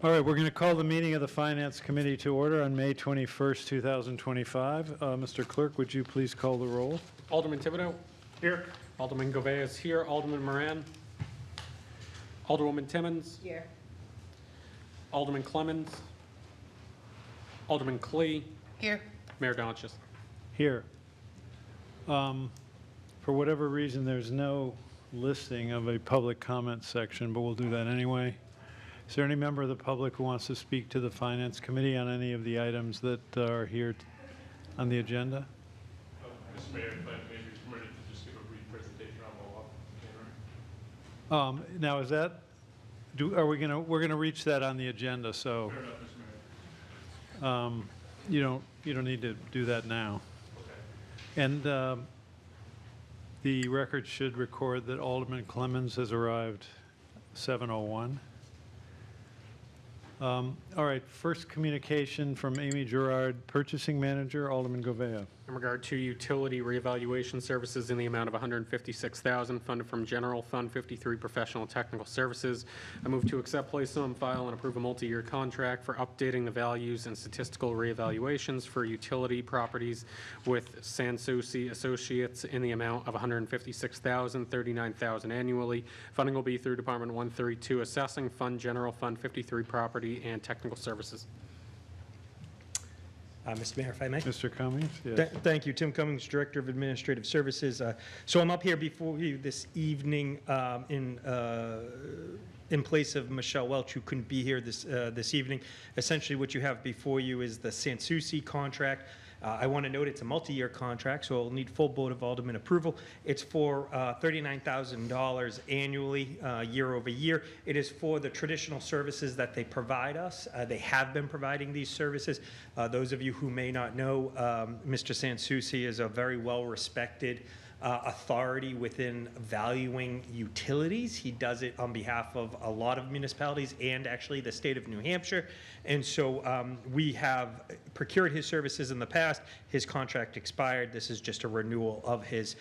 All right, we're going to call the meeting of the Finance Committee to order on May 21st, 2025. Mr. Clerk, would you please call the roll? Alderman Thibodeau. Here. Alderman GOV is here. Alderman Moran. Alderwoman Timmons. Here. Alderman Clemens. Alderman Klee. Here. Mayor Donches. Here. For whatever reason, there's no listing of a public comment section, but we'll do that anyway. Is there any member of the public who wants to speak to the Finance Committee on any of the items that are here on the agenda? Mr. Mayor, if I may be permitted to just give a brief presentation on the law. Now, is that, we're going to reach that on the agenda, so Fair enough, Mr. Mayor. you don't need to do that now. Okay. And the record should record that Alderman Clemens has arrived 7:01. All right, first communication from Amy Gerard, Purchasing Manager, Alderman Govea. In regard to utility reevaluation services in the amount of $156,000 funded from General Fund 53 Professional and Technical Services, I move to accept, place on file, and approve a multi-year contract for updating the values and statistical reevaluations for utility properties with Sanssouci Associates in the amount of $156,000, $39,000 annually. Funding will be through Department 132 Assessing Fund, General Fund 53 Property and Technical Services. Mr. Mayor, if I may. Mr. Cummings? Yes. Thank you. Tim Cummings, Director of Administrative Services. So I'm up here before you this evening in place of Michelle Welch, who couldn't be here this evening. Essentially, what you have before you is the Sanssouci contract. I want to note it's a multi-year contract, so it'll need full Board of Alderman approval. It's for $39,000 annually, year over year. It is for the traditional services that they provide us. They have been providing these services. Those of you who may not know, Mr. Sanssouci is a very well-respected authority within valuing utilities. He does it on behalf of a lot of municipalities and actually the state of New Hampshire. And so we have procured his services in the past. His contract expired. This is just a renewal of his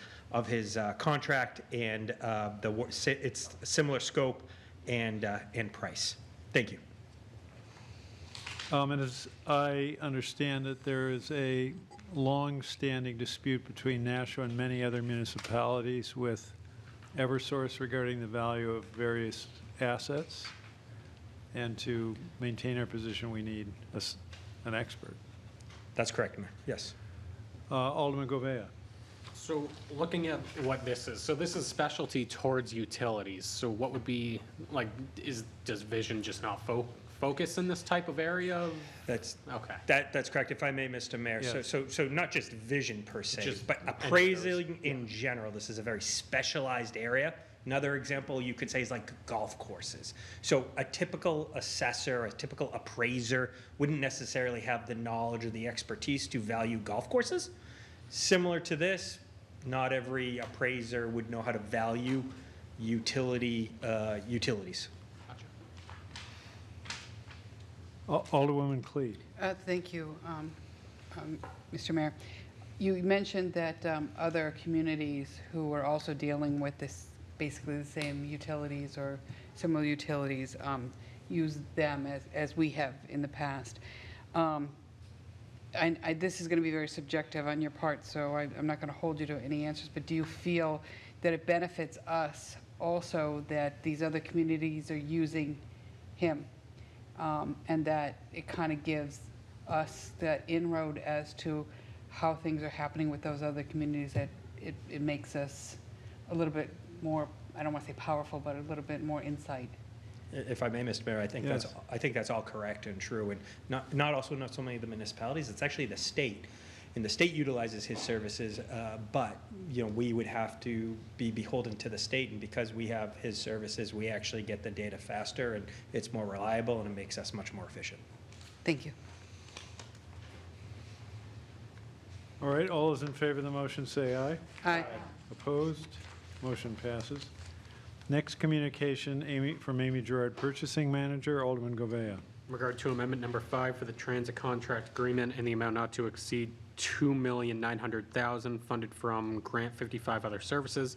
contract, and it's a similar scope and price. Thank you. And as I understand it, there is a long-standing dispute between Nashua and many other municipalities with Eversource regarding the value of various assets. And to maintain our position, we need an expert. That's correct, Mayor. Yes. Alderman Govea. So looking at what this is, so this is specialty towards utilities. So what would be, like, does Vision just not focus in this type of area? That's Okay. That's correct, if I may, Mr. Mayor. Yes. So not just vision per se, Just but appraising in general. This is a very specialized area. Another example you could say is like golf courses. So a typical assessor, a typical appraiser wouldn't necessarily have the knowledge or the expertise to value golf courses. Similar to this, not every appraiser would know how to value utilities. Alderwoman Klee. Thank you, Mr. Mayor. You mentioned that other communities who are also dealing with this, basically the same utilities or similar utilities, use them as we have in the past. This is going to be very subjective on your part, so I'm not going to hold you to any answers, but do you feel that it benefits us also that these other communities are using him, and that it kind of gives us that inroad as to how things are happening with those other communities, that it makes us a little bit more, I don't want to say powerful, but a little bit more insight? If I may, Mr. Mayor, I think that's all correct and true, and not so many of the municipalities. It's actually the state, and the state utilizes his services. But we would have to be beholden to the state, and because we have his services, we actually get the data faster, and it's more reliable, and it makes us much more efficient. Thank you. All right, all those in favor of the motion say aye. Aye. Opposed? Motion passes. Next communication from Amy Gerard, Purchasing Manager, Alderman Govea. In regard to amendment number 5 for the transit contract agreement in the amount not to exceed $2,900,000 funded from Grant 55 Other Services.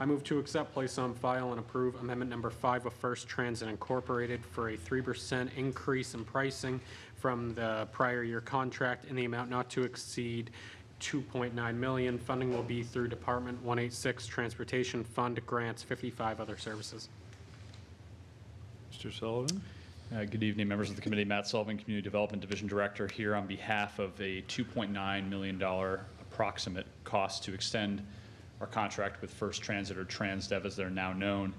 I move to accept, place on file, and approve Amendment Number 5 of First Transit Incorporated for a 3% increase in pricing from the prior year contract in the amount not to exceed $2.9 million. Funding will be through Department 186 Transportation Fund Grants 55 Other Services. Mr. Sullivan? Good evening, members of the committee. Matt Sullivan, Community Development Division Director, here on behalf of a $2.9 million approximate cost to extend our contract with First Transit, or TransDev as they're now known.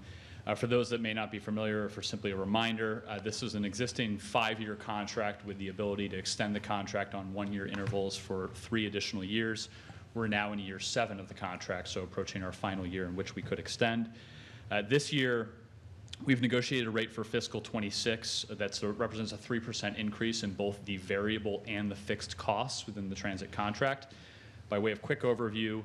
For those that may not be familiar, or for simply a reminder, this is an existing 5-year contract with the ability to extend the contract on 1-year intervals for 3 additional years. We're now in year 7 of the contract, so approaching our final year in which we could extend. This year, we've negotiated a rate for fiscal 26 that represents a 3% increase in both the variable and the fixed costs within the transit contract. By way of quick overview,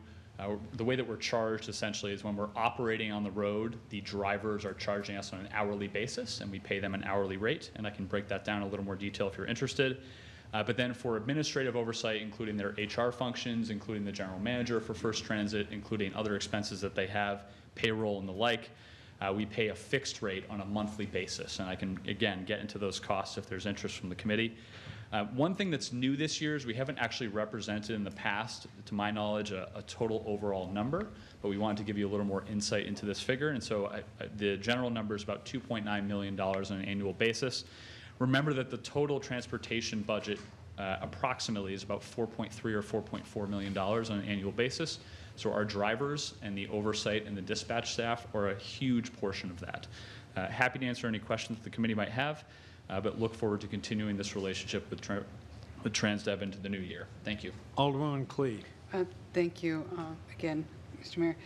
the way that we're charged essentially is when we're operating on the road, the drivers are charging us on an hourly basis, and we pay them an hourly rate, and I can break that down in a little more detail if you're interested. But then for administrative oversight, including their HR functions, including the general manager for First Transit, including other expenses that they have, payroll and the like, we pay a fixed rate on a monthly basis, and I can, again, get into those costs if there's interest from the committee. One thing that's new this year is we haven't actually represented in the past, to my knowledge, a total overall number, but we wanted to give you a little more insight into this figure, and so the general number is about $2.9 million on an annual basis. Remember that the total transportation budget approximately is about $4.3 or $4.4 million on an annual basis. So our drivers and the oversight and the dispatch staff are a huge portion of that. Happy to answer any questions that the committee might have, but look forward to continuing this relationship with TransDev into the new year. Thank you. Alderwoman Clee. Thank you again, Mr. Mayor.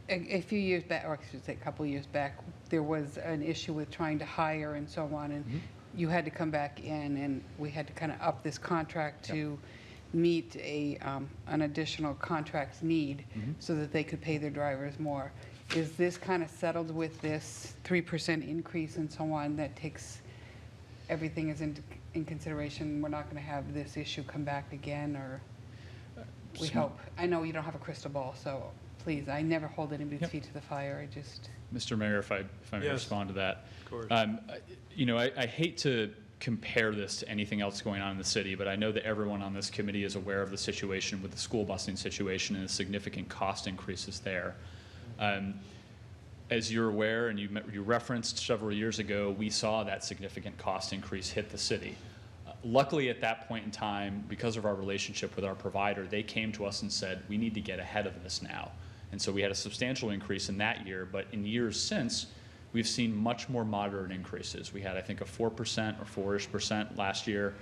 A few years back, or I should say a couple of years back, there was an issue with trying to hire and so on, and you had to come back in, and we had to kind of up this contract to meet an additional contract need so that they could pay their drivers more. Is this kind of settled with this 3% increase and so on that takes everything is in consideration? We're not going to have this issue come back again, or we hope. I know you don't have a crystal ball, so please, I never hold anybody's feet to the fire. I just... Mr. Mayor, if I may Yes. respond to that. Of course. I hate to compare this to anything else going on in the city, but I know that everyone on this committee is aware of the situation with the school busing situation and the significant cost increases there. As you're aware, and you referenced several years ago, we saw that significant cost increase hit the city. Luckily, at that point in time, because of our relationship with our provider, they came to us and said, we need to get ahead of this now. And so we had a substantial increase in that year, but in years since, we've seen much more moderate increases. We had, I think, a 4% or 4-ish% last year.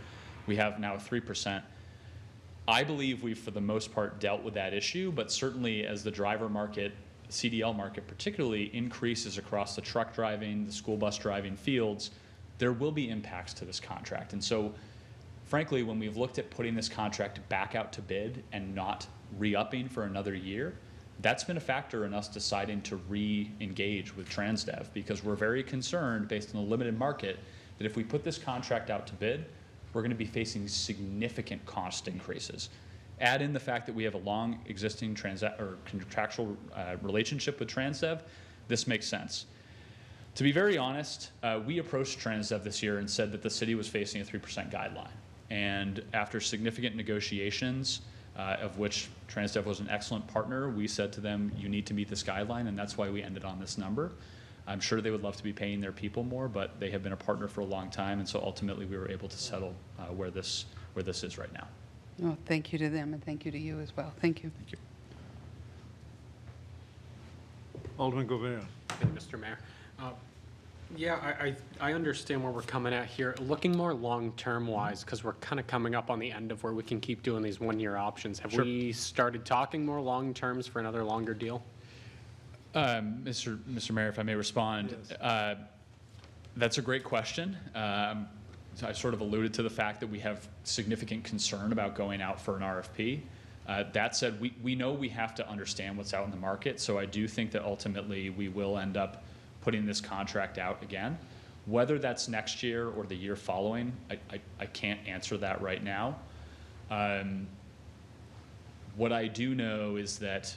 We have now a 3%. I believe we've, for the most part, dealt with that issue, but certainly as the driver market, CDL market particularly, increases across the truck driving, the school bus driving fields, there will be impacts to this contract. And so, frankly, when we've looked at putting this contract back out to bid and not re-upping for another year, that's been a factor in us deciding to re-engage with TransDev, because we're very concerned, based on the limited market, that if we put this contract out to bid, we're going to be facing significant cost increases. Add in the fact that we have a long existing contractual relationship with TransDev, this makes sense. To be very honest, we approached TransDev this year and said that the city was facing a 3% guideline. And after significant negotiations, of which TransDev was an excellent partner, we said to them, you need to meet this guideline, and that's why we ended on this number. I'm sure they would love to be paying their people more, but they have been a partner for a long time, and so ultimately we were able to settle where this is right now. Oh, thank you to them, and thank you to you as well. Thank you. Thank you. Alderman Govea. Thank you, Mr. Mayor. Yeah, I understand where we're coming at here. Looking more long-term wise, because we're kind of coming up on the end of where we can keep doing these one-year options. Have we started talking more long-terms for another longer deal? Mr. Mayor, if I may respond, Yes. That's a great question. I sort of alluded to the fact that we have significant concern about going out for an RFP. That said, we know we have to understand what's out in the market, so I do think that ultimately we will end up putting this contract out again. Whether that's next year or the year following, I can't answer that right now. What I do know is that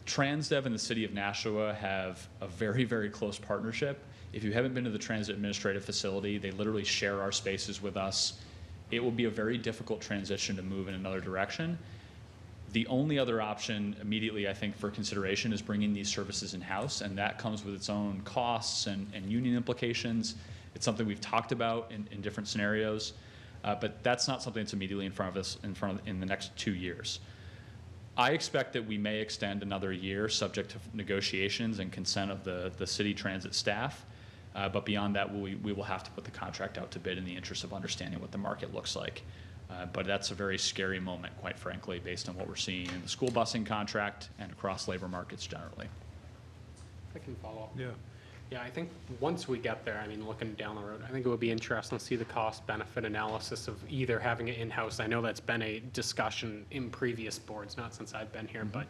TransDev and the city of Nashua have a very, very close partnership. If you haven't been to the transit administrative facility, they literally share our spaces with us. It will be a very difficult transition to move in another direction. The only other option immediately, I think, for consideration is bringing these services in-house, and that comes with its own costs and union implications. It's something we've talked about in different scenarios, but that's not something that's immediately in front of us in the next 2 years. I expect that we may extend another year subject to negotiations and consent of the city transit staff. But beyond that, we will have to put the contract out to bid in the interest of understanding what the market looks like. But that's a very scary moment, quite frankly, based on what we're seeing in the school busing contract and across labor markets generally. I can follow up. Yeah. Yeah, I think once we get there, I mean, looking down the road, I think it would be interesting to see the cost-benefit analysis of either having it in-house. I know that's been a discussion in previous boards, not since I've been here, but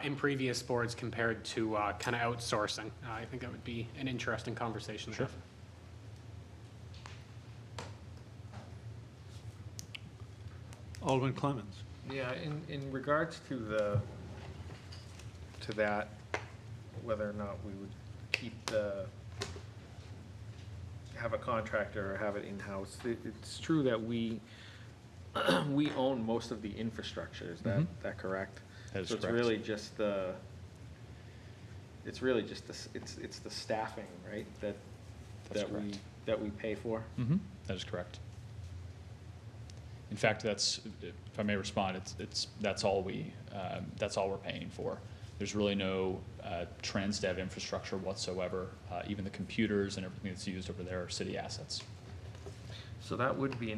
in previous boards compared to kind of outsourcing. I think that would be an interesting conversation to have. Alderman Clemmons. Yeah, in regards to that, whether or not we would have a contractor or have it in-house, it's true that we own most of the infrastructure, is that correct? That is so correct. It's really just the staffing, right, That's correct. that we pay for? That is correct. In fact, that's, if I may respond, that's all we're paying for. There's really no TransDev infrastructure whatsoever. Even the computers and everything that's used over there are city assets. So that would be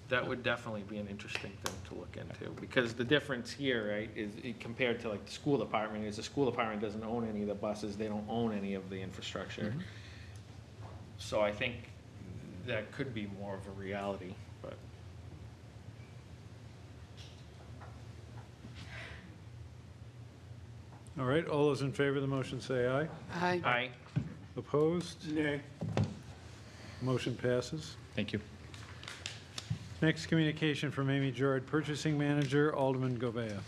that would definitely be an interesting thing to look into, because the difference here, right, is compared to like the school department, is the school department doesn't own any of the buses, they don't own any of the infrastructure. So I think that could be more of a reality, but. All right, all those in favor of the motion say aye. Aye. Aye. Opposed? Nay. Motion passes. Thank you. Next communication from Amy Gerard, Purchasing Manager, Alderman Govea.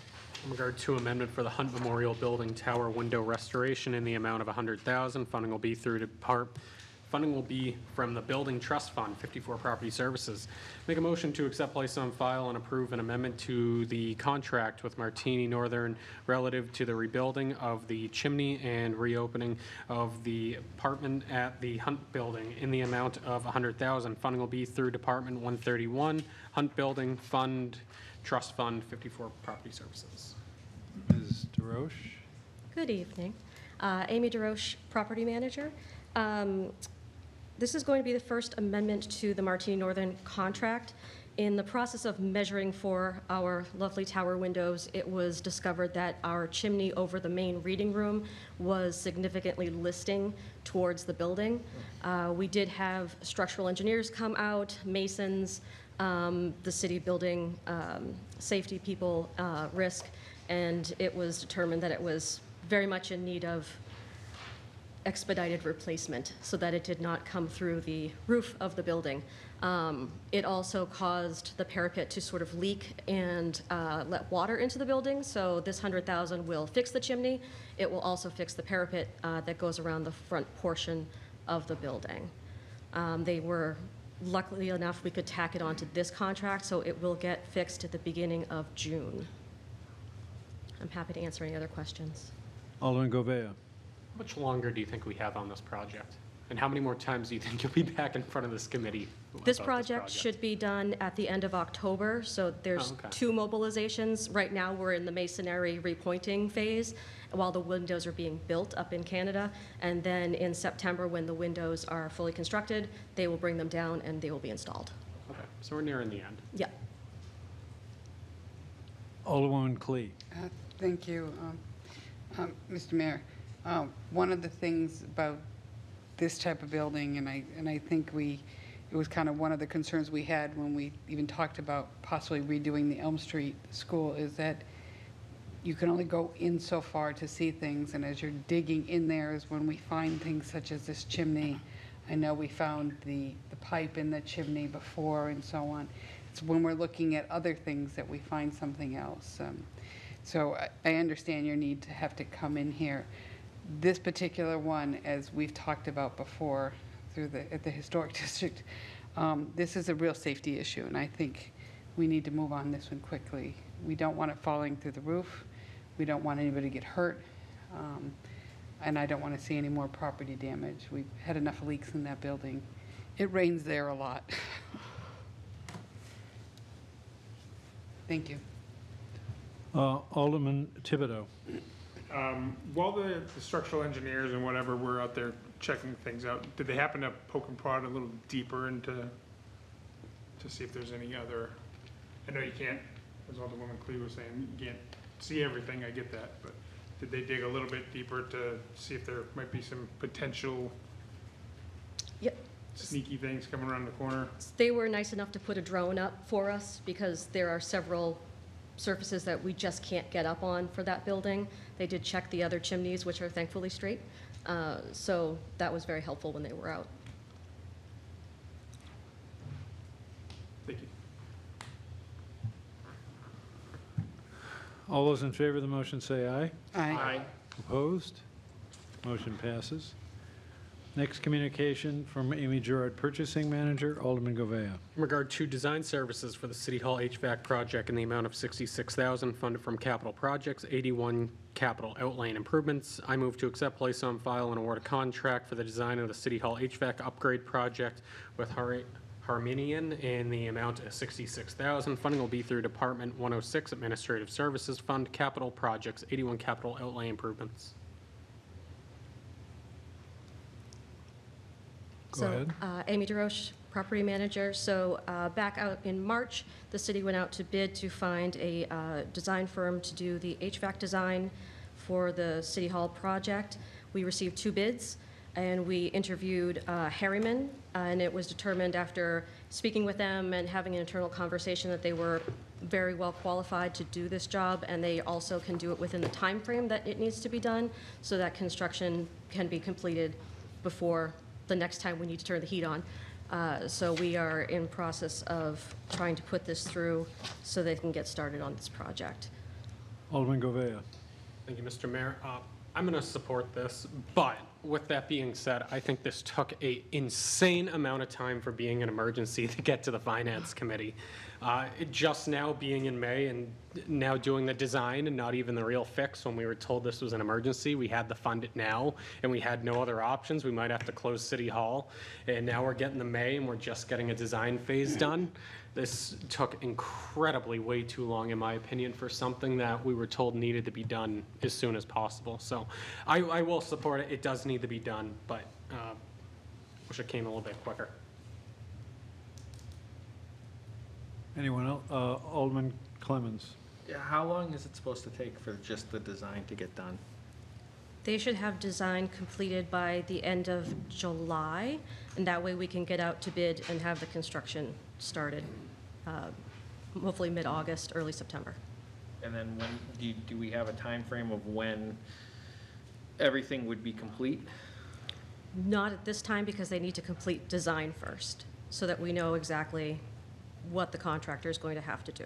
In regard to amendment for the Hunt Memorial Building Tower window restoration in the amount of $100,000, funding will be from the Building Trust Fund, 54 Property Services. Make a motion to accept, place on file, and approve an amendment to the contract with Martini Northern relative to the rebuilding of the chimney and reopening of the apartment at the Hunt Building in the amount of $100,000. Funding will be through Department 131, Hunt Building Fund, Trust Fund, 54 Property Services. Ms. DeRoche? Good evening. Amy DeRoche, Property Manager. This is going to be the first amendment to the Martini Northern contract. In the process of measuring for our lovely tower windows, it was discovered that our chimney over the main reading room was significantly listing towards the building. We did have structural engineers come out, masons, the city building safety people, risk, and it was determined that it was very much in need of expedited replacement so that it did not come through the roof of the building. It also caused the parapet to sort of leak and let water into the building, so this $100,000 will fix the chimney. It will also fix the parapet that goes around the front portion of the building. They were, luckily enough, we could tack it onto this contract, so it will get fixed at the beginning of June. I'm happy to answer any other questions. Alderman Govea. How much longer do you think we have on this project? And how many more times do you think you'll be back in front of this committee? This project should be done at the end of October, so there's okay. 2 mobilizations. Right now, we're in the masonry repointing phase while the windows are being built up in Canada. And then in September, when the windows are fully constructed, they will bring them down and they will be installed. Okay, so we're nearing the end. Yeah. Alderwoman Clee. Thank you, Mr. Mayor. One of the things about this type of building, and I think it was kind of one of the concerns we had when we even talked about possibly redoing the Elm Street School, is that you can only go in so far to see things, and as you're digging in there is when we find things such as this chimney. I know we found the pipe in the chimney before and so on. It's when we're looking at other things that we find something else. So I understand your need to have to come in here. This particular one, as we've talked about before at the Historic District, this is a real safety issue, and I think we need to move on this one quickly. We don't want it falling through the roof. We don't want anybody to get hurt. And I don't want to see any more property damage. We've had enough leaks in that building. It rains there a lot. Thank you. Alderman Thibodeau. While the structural engineers and whatever were out there checking things out, did they happen to poke and prod a little deeper into, to see if there's any other, I know you can't, as Alderwoman Clee was saying, you can't see everything, I get that, but did they dig a little bit deeper to see if there might be some potential Yep. sneaky things coming around the corner? They were nice enough to put a drone up for us because there are several surfaces that we just can't get up on for that building. They did check the other chimneys, which are thankfully straight. So that was very helpful when they were out. Thank you. All those in favor of the motion say aye. Aye. Opposed? Motion passes. Next communication from Amy Gerard, Purchasing Manager, Alderman Govea. In regard to design services for the City Hall HVAC project in the amount of $66,000 funded from capital projects, 81 capital outlay and improvements, I move to accept, place on file, and award a contract for the design of the City Hall HVAC upgrade project with Harminian in the amount of $66,000. Funding will be through Department 106 Administrative Services Fund, capital projects, 81 capital outlay improvements. Go ahead. Amy DeRoche, Property Manager. So back out in March, the city went out to bid to find a design firm to do the HVAC design for the City Hall project. We received 2 bids, and we interviewed Harriman, and it was determined after speaking with them and having an internal conversation that they were very well qualified to do this job, and they also can do it within the time frame that it needs to be done, so that construction can be completed before the next time we need to turn the heat on. So we are in process of trying to put this through so they can get started on this project. Alderman Govea. Thank you, Mr. Mayor. I'm going to support this, but with that being said, I think this took an insane amount of time for being an emergency to get to the Finance Committee. Just now being in May and now doing the design and not even the real fix when we were told this was an emergency, we had to fund it now and we had no other options. We might have to close City Hall. And now we're getting to May and we're just getting a design phase done. This took incredibly way too long, in my opinion, for something that we were told needed to be done as soon as possible. So I will support it. It does need to be done, but wish it came a little bit quicker. Anyone else? Alderman Clemmons. Yeah, how long is it supposed to take for just the design to get done? They should have design completed by the end of July, and that way we can get out to bid and have the construction started, hopefully mid-August, early September. And then when, do we have a time frame of when everything would be complete? Not at this time, because they need to complete design first, so that we know exactly what the contractor is going to have to do.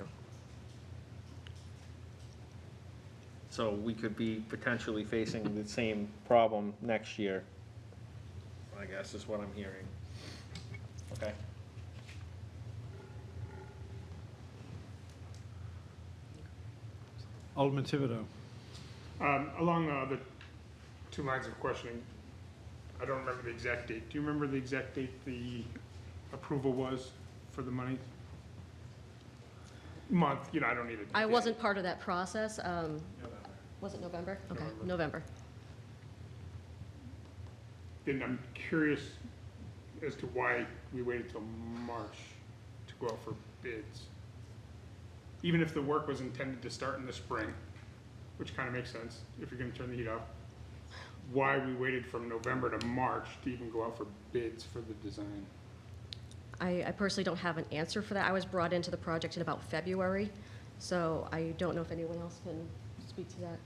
So we could be potentially facing the same problem next year, I guess is what I'm hearing. Okay. Alderman Thibodeau. Along the other 2 lines of questioning, I don't remember the exact date. Do you remember the exact date the approval was for the money? Month, I don't need it. I wasn't part of that process. Was it November? Okay, November. And I'm curious as to why we waited till March to go out for bids. Even if the work was intended to start in the spring, which kind of makes sense if you're going to turn the heat off, why we waited from November to March to even go out for bids for the design? I personally don't have an answer for that. I was brought into the project in about February, so I don't know if anyone else can speak to that.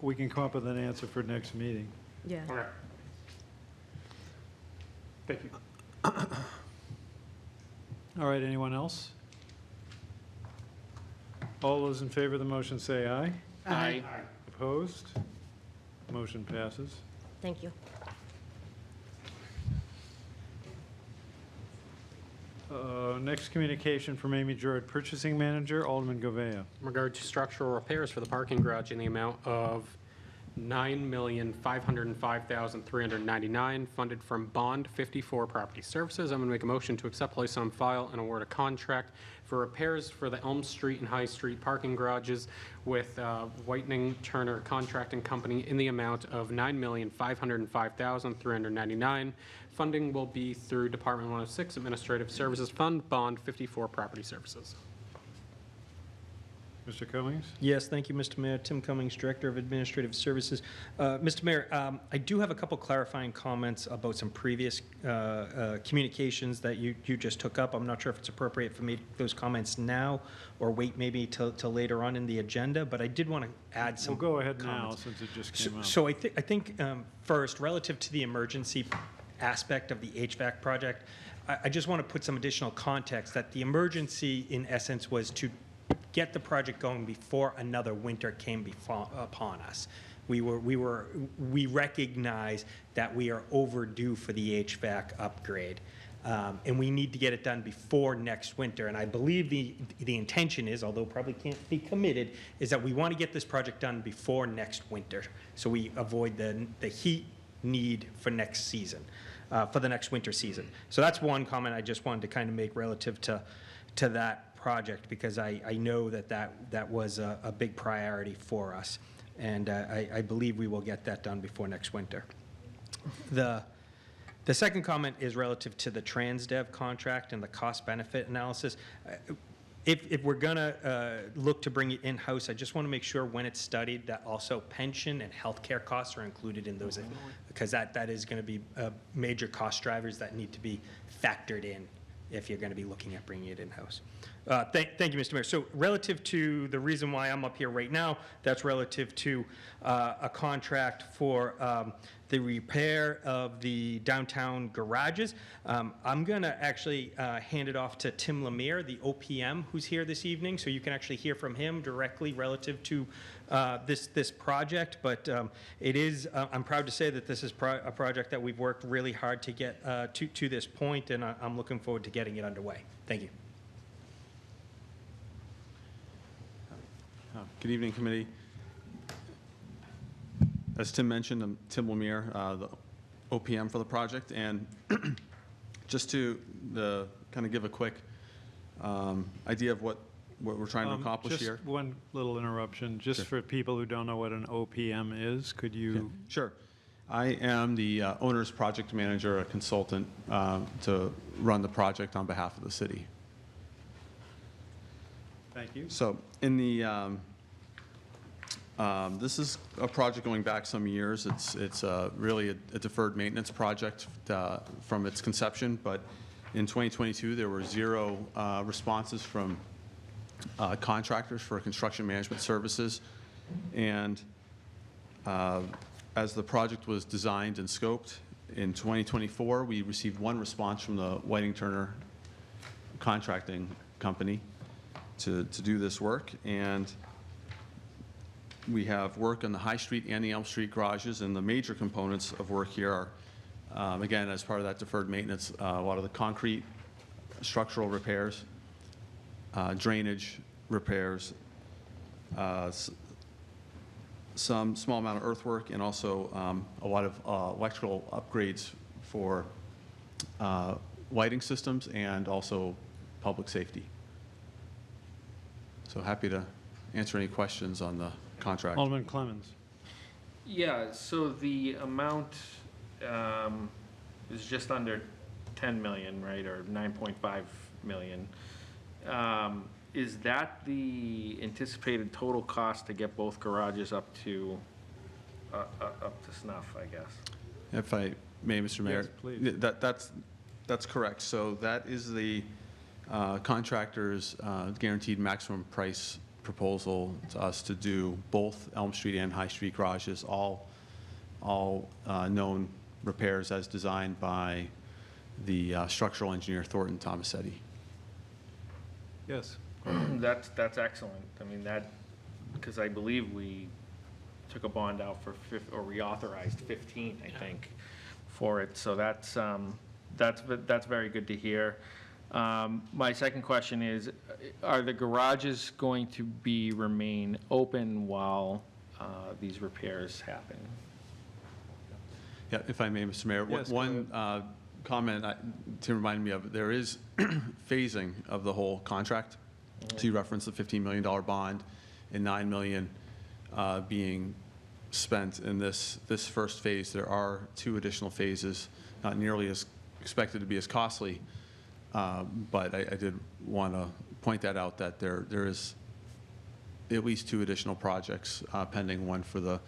We can come up with an answer for next meeting. Yeah. Okay. Thank you. All right, anyone else? All those in favor of the motion say aye. Aye. Opposed? Motion passes. Thank you. Next communication from Amy Jordan, Purchasing Manager, Alderman Govea. In regard to structural repairs for the parking garage in the amount of $9,505,399, funded from Bond 54 Property Services. I'm going to make a motion to accept, place on file, and award a contract for repairs for the Elm Street and High Street parking garages with Whitening Turner Contracting Company in the amount of $9,505,399. Funding will be through Department 106 Administrative Services Fund, Bond 54 Property Services. Mr. Cummings? Yes, thank you, Mr. Mayor. Tim Cummings, Director of Administrative Services. Mr. Mayor, I do have a couple clarifying comments about some previous communications that you just took up. I'm not sure if it's appropriate for me to make those comments now or wait maybe till later on in the agenda, but I did want to add some We'll go ahead now, comments. since it just came up. So I think first, relative to the emergency aspect of the HVAC project, I just want to put some additional context that the emergency, in essence, was to get the project going before another winter came upon us. We recognize that we are overdue for the HVAC upgrade, and we need to get it done before next winter. And I believe the intention is, although probably can't be committed, is that we want to get this project done before next winter, so we avoid the heat need for next season, for the next winter season. So that's one comment I just wanted to kind of make relative to that project, because I know that was a big priority for us, and I believe we will get that done before next winter. The second comment is relative to the TransDev contract and the cost-benefit analysis. If we're going to look to bring it in-house, I just want to make sure when it's studied that also pension and healthcare costs are included in those, because that is going to be major cost drivers that need to be factored in if you're going to be looking at bringing it in-house. Thank you, Mr. Mayor. So relative to the reason why I'm up here right now, that's relative to a contract for the repair of the downtown garages. I'm going to actually hand it off to Tim Lemire, the OPM, who's here this evening, so you can actually hear from him directly relative to this project. But it is, I'm proud to say that this is a project that we've worked really hard to get to this point, and I'm looking forward to getting it underway. Thank you. Good evening, committee. As Tim mentioned, I'm Tim Lemire, the OPM for the project, and just to kind of give a quick idea of what we're trying to accomplish here. Just one little interruption, just Sure. for people who don't know what an OPM is, could you? Sure. I am the owner's project manager, a consultant to run the project on behalf of the city. Thank you. So in the, this is a project going back some years. It's really a deferred maintenance project from its conception, but in 2022, there were 0 responses from contractors for construction management services. And as the project was designed and scoped, in 2024, we received 1 response from the Whiting Turner Contracting Company to do this work, and we have work on the High Street and the Elm Street garages, and the major components of work here are, again, as part of that deferred maintenance, a lot of the concrete structural repairs, drainage repairs, some small amount of earthwork, and also a lot of electrical upgrades for lighting systems and also public safety. So happy to answer any questions on the contract. Alderman Clemmons. Yeah, so the amount is just under 10 million, right, or 9.5 million. Is that the anticipated total cost to get both garages up to snuff, I guess? If I may, Mr. Mayor? Yes, please. That's correct. So that is the contractor's guaranteed maximum price proposal to us to do both Elm Street and High Street garages, all known repairs as designed by the structural engineer Thornton Tomasetti. Yes. That's excellent. I mean, because I believe we took a bond out for or reauthorized 15, I think, for it. So that's very good to hear. My second question is, are the garages going to remain open while these repairs happen? Yeah, if I may, Mr. Mayor, Yes, go one comment to remind me of, there is phasing of the whole contract. So you referenced the $15 million bond and $9 million being spent in this first phase. There are 2 additional phases, not nearly as expected to be as costly, but I did want to point that out, that there is at least 2 additional projects pending, one for the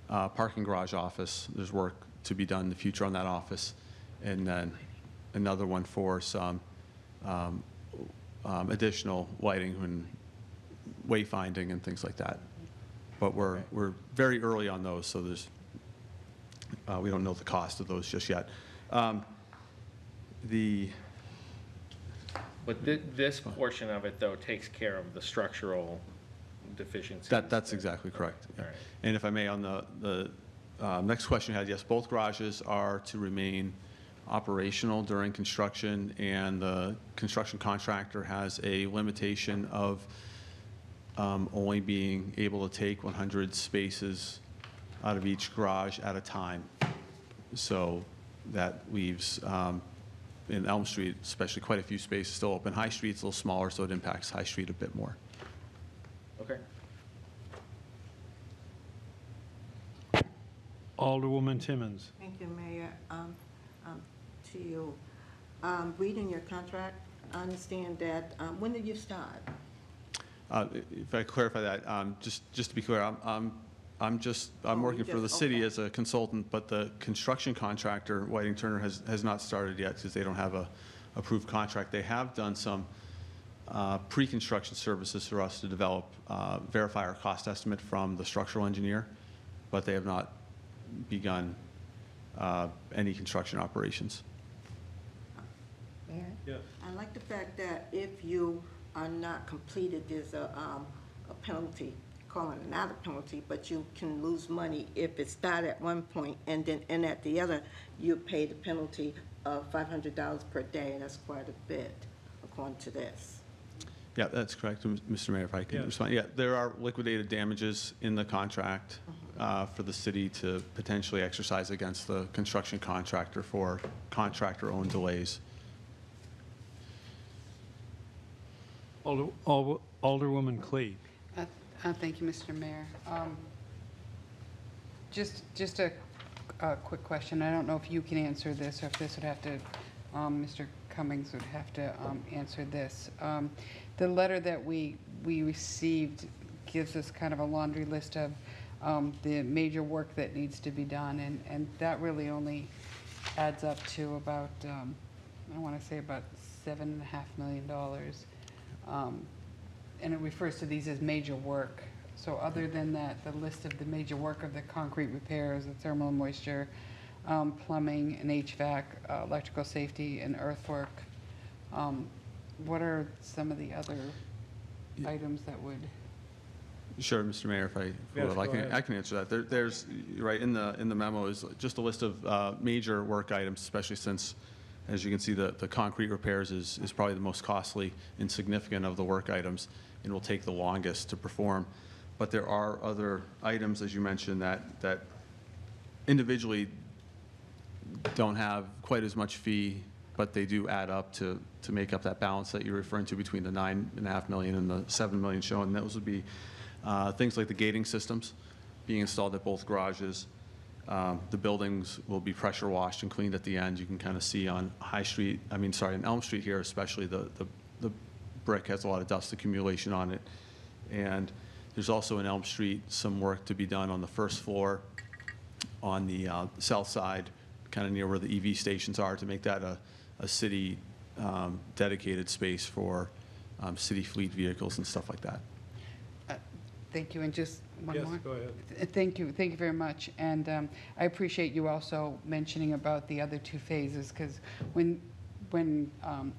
parking garage office. There's work to be done in the future on that office, and then another one for some additional lighting and wayfinding and things like that. But we're very early on those, so we don't know the cost of those just yet. But this portion of it, though, takes care of the structural deficiencies. That's exactly correct. All right. And if I may, on the next question you had, yes, both garages are to remain operational during construction, and the construction contractor has a limitation of only being able to take 100 spaces out of each garage at a time. So that leaves, in Elm Street, especially, quite a few spaces still open. High Street's a little smaller, so it impacts High Street a bit more. Okay. Alderwoman Timmons. Thank you, Mayor. To you, reading your contract, I understand that, when did you start? If I clarify that, just to be clear, I'm working for the city okay. as a consultant, but the construction contractor, Whiting Turner, has not started yet because they don't have a approved contract. They have done some pre-construction services for us to develop, verify our cost estimate from the structural engineer, but they have not begun any construction operations. Mayor? Yes. I like the fact that if you are not completed, there's a penalty, calling it not a penalty, but you can lose money if it started at one point and then at the other, you pay the penalty of $500 per day, and that's quite a bit, according to this. Yeah, that's correct, Mr. Mayor, if I can Yeah. respond. Yeah, there are liquidated damages in the contract for the city to potentially exercise against the construction contractor for contractor-owned delays. Alderwoman Clee. Thank you, Mr. Mayor. Just a quick question. I don't know if you can answer this, or if this would have to, Mr. Cummings would have to answer this. The letter that we received gives us kind of a laundry list of the major work that needs to be done, and that really only adds up to about, I want to say about $7.5 million. And it refers to these as major work. So other than that, the list of the major work of the concrete repairs, the thermal and moisture, plumbing and HVAC, electrical safety and earthwork, what are some of the other items that would? Sure, Mr. Mayor, if I Yes, will, go ahead. I can answer that. There's, right, in the memo is just a list of major work items, especially since, as you can see, the concrete repairs is probably the most costly and significant of the work items, and will take the longest to perform. But there are other items, as you mentioned, that individually don't have quite as much fee, but they do add up to make up that balance that you're referring to between the $9.5 million and the $7 million shown. And those would be things like the gating systems being installed at both garages. The buildings will be pressure washed and cleaned at the end. You can kind of see on in Elm Street here, especially the brick has a lot of dust accumulation on it. And there's also in Elm Street some work to be done on the first floor on the south side, kind of near where the EV stations are, to make that a city dedicated space for city fleet vehicles and stuff like that. Thank you, and just one Yes, more. go ahead. Thank you very much, and I appreciate you also mentioning about the other 2 phases, because when when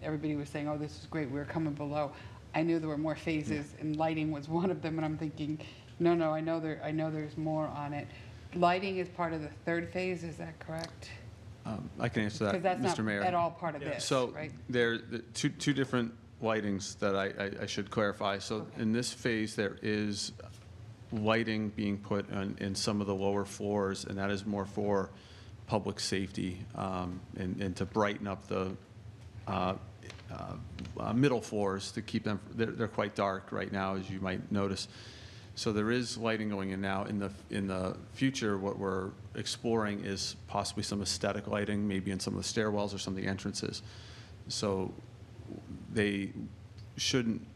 everybody was saying, oh, this is great, we're coming below, I knew there were more phases, and lighting was one of them, and I'm thinking, no, I know there's more on it. Lighting is part of the third phase, is that correct? I can answer that, Because that's Mr. not Mayor. at all part of this, So right? there are two different lightings that I should clarify. So Okay. in this phase, there is lighting being put in some of the lower floors, and that is more for public safety and to brighten up the middle floors to keep them, they're quite dark right now, as you might notice. So there is lighting going in now. In the future, what we're exploring is possibly some aesthetic lighting, maybe in some of the stairwells or some of the entrances. So they shouldn't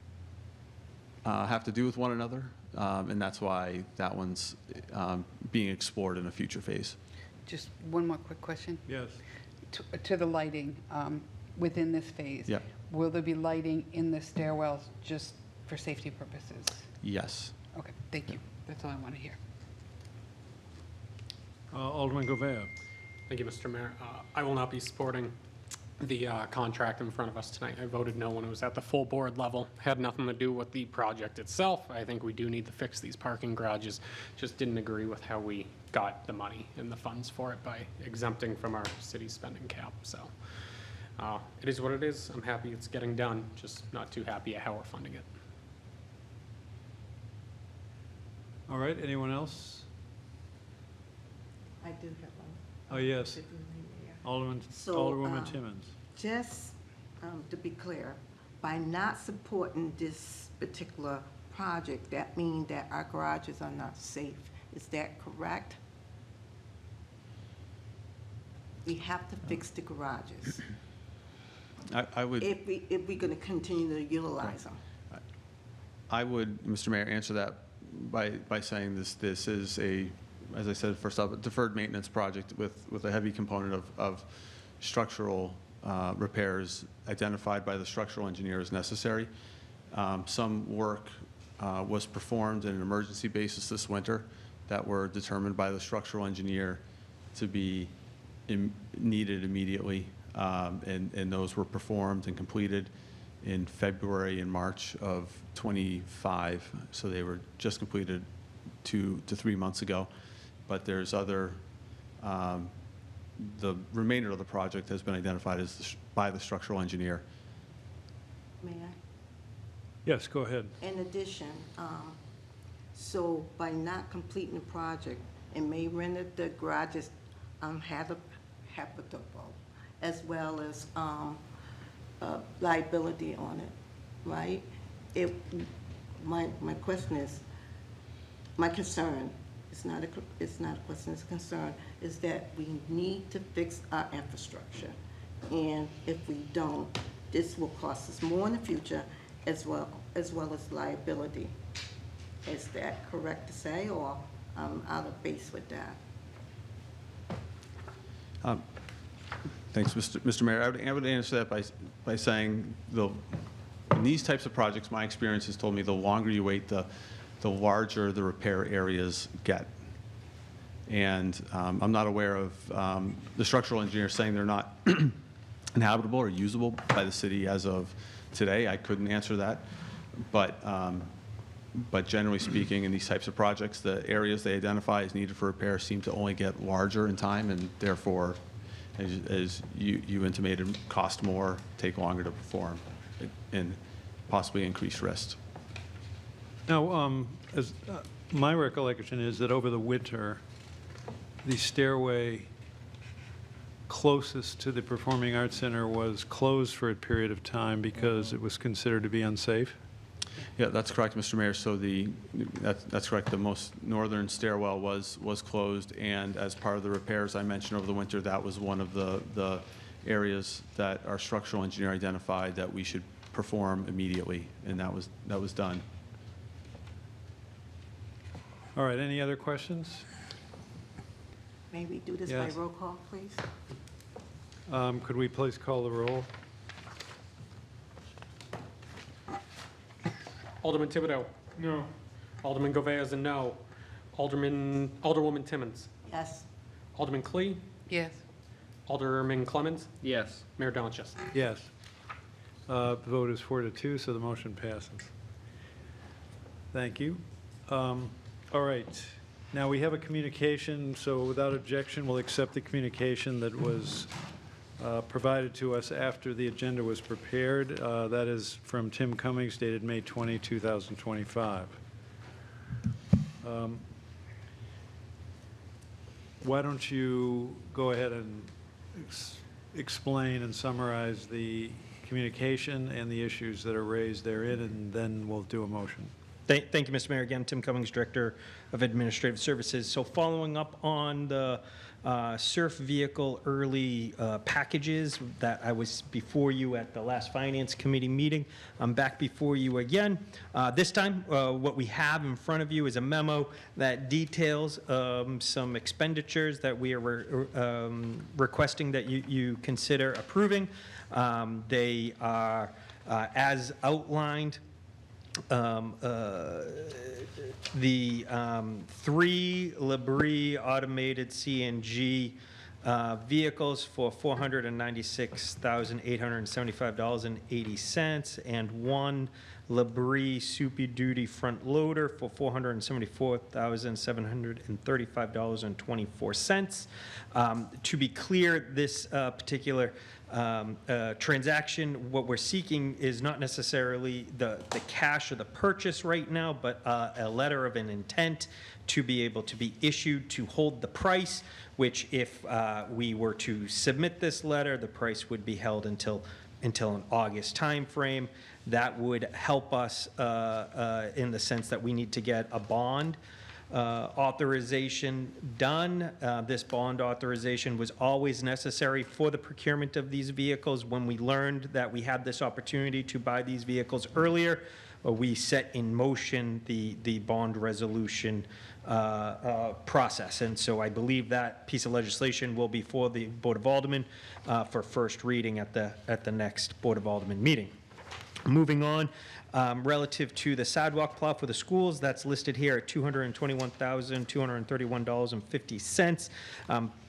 have to do with one another, and that's why that one's being explored in a future phase. Just one more quick question. Yes. To the lighting within this phase. Yeah. Will there be lighting in the stairwells just for safety purposes? Yes. Okay, thank you. That's all I want to hear. Alderman Govea. Thank you, Mr. Mayor. I will not be supporting the contract in front of us tonight. I voted no when it was at the full board level. Had nothing to do with the project itself. I think we do need to fix these parking garages. Just didn't agree with how we got the money and the funds for it by exempting from our city spending cap. So it is what it is. I'm happy it's getting done, just not too happy at how we're funding it. All right, anyone else? I do have one. Oh, yes. Alderwoman So, Timmons. Just to be clear, by not supporting this particular project, that means that our garages are not safe. Is that correct? We have to fix the garages I would. if we're going to continue to utilize them. I would, Mr. Mayor, answer that by saying this is a, as I said first off, a deferred maintenance project with a heavy component of structural repairs identified by the structural engineer as necessary. Some work was performed on an emergency basis this winter that were determined by the structural engineer to be needed immediately, and those were performed and completed in February and March of '25, so they were just completed 2 to 3 months ago. But there's other, the remainder of the project has been identified by the structural engineer. May I? Yes, go ahead. In addition, so by not completing the project, it may render the garages habitable, as well as liability on it, right? My question is, my concern, it's not a question, it's a concern, is that we need to fix our infrastructure. And if we don't, this will cost us more in the future as well as liability. Is that correct to say, or I'm out of base with that? Thanks, Mr. Mayor. I would answer that by saying in these types of projects, my experience has told me the longer you wait, the larger the repair areas get. And I'm not aware of the structural engineer saying they're not inhabitable or usable by the city as of today. I couldn't answer that. But generally speaking, in these types of projects, the areas they identify as needed for repair seem to only get larger in time, and therefore, as you intimated, cost more, take longer to perform, and possibly increase risk. Now, my recollection is that over the winter, the stairway closest to the Performing Arts Center was closed for a period of time because it was considered to be unsafe? Yeah, that's correct, Mr. Mayor. So that's correct. The most northern stairwell was closed, and as part of the repairs I mentioned over the winter, that was one of the areas that our structural engineer identified that we should perform immediately, and that was done. All right, any other questions? May we do this by Yes. roll call, please? Could we please call the roll? Alderman Thibodeau. No. Alderman Govea is a no. Alderwoman Timmons. Yes. Alderman Clee. Yes. Alderman Clemmons, Yes. Mayor Donches. Yes. The vote is 4-2, so the motion passes. Thank you. All right. Now, we have a communication, so without objection, we'll accept the communication that was provided to us after the agenda was prepared. That is from Tim Cummings, dated May 20, 2025. Why don't you go ahead and explain and summarize the communication and the issues that are raised therein, and then we'll do a motion. Thank you, Mr. Mayor. Again, Tim Cummings, Director of Administrative Services. So following up on the surf vehicle early packages that I was before you at the last Finance Committee meeting, I'm back before you again. This time, what we have in front of you is a memo that details some expenditures that we are requesting that you consider approving. They are, as outlined, the 3 Labrie automated CNG vehicles for $496,875.80 and 1 Labrie Super Duty front loader for $474,735.24. To be clear, this particular transaction, what we're seeking is not necessarily the cash or the purchase right now, but a letter of an intent to be able to be issued to hold the price, which if we were to submit this letter, the price would be held until an August timeframe. That would help us in the sense that we need to get a bond authorization done. This bond authorization was always necessary for the procurement of these vehicles. When we learned that we had this opportunity to buy these vehicles earlier, we set in motion the bond resolution process. And so I believe that piece of legislation will be for the Board of Aldermen for first reading at the next Board of Aldermen meeting. Moving on, relative to the sidewalk plow for the schools, that's listed here at $221,231.50.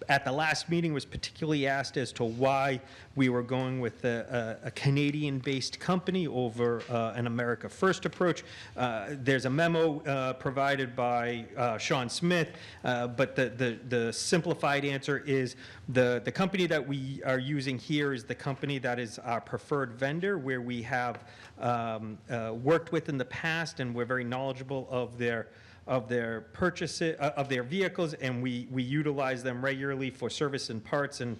At the last meeting, was particularly asked as to why we were going with a Canadian-based company over an America First approach. There's a memo provided by Sean Smith, but the simplified answer is the company that we are using here is the company that is our preferred vendor, where we have worked with in the past, and we're very knowledgeable of their purchases of their vehicles, and we utilize them regularly for service and parts and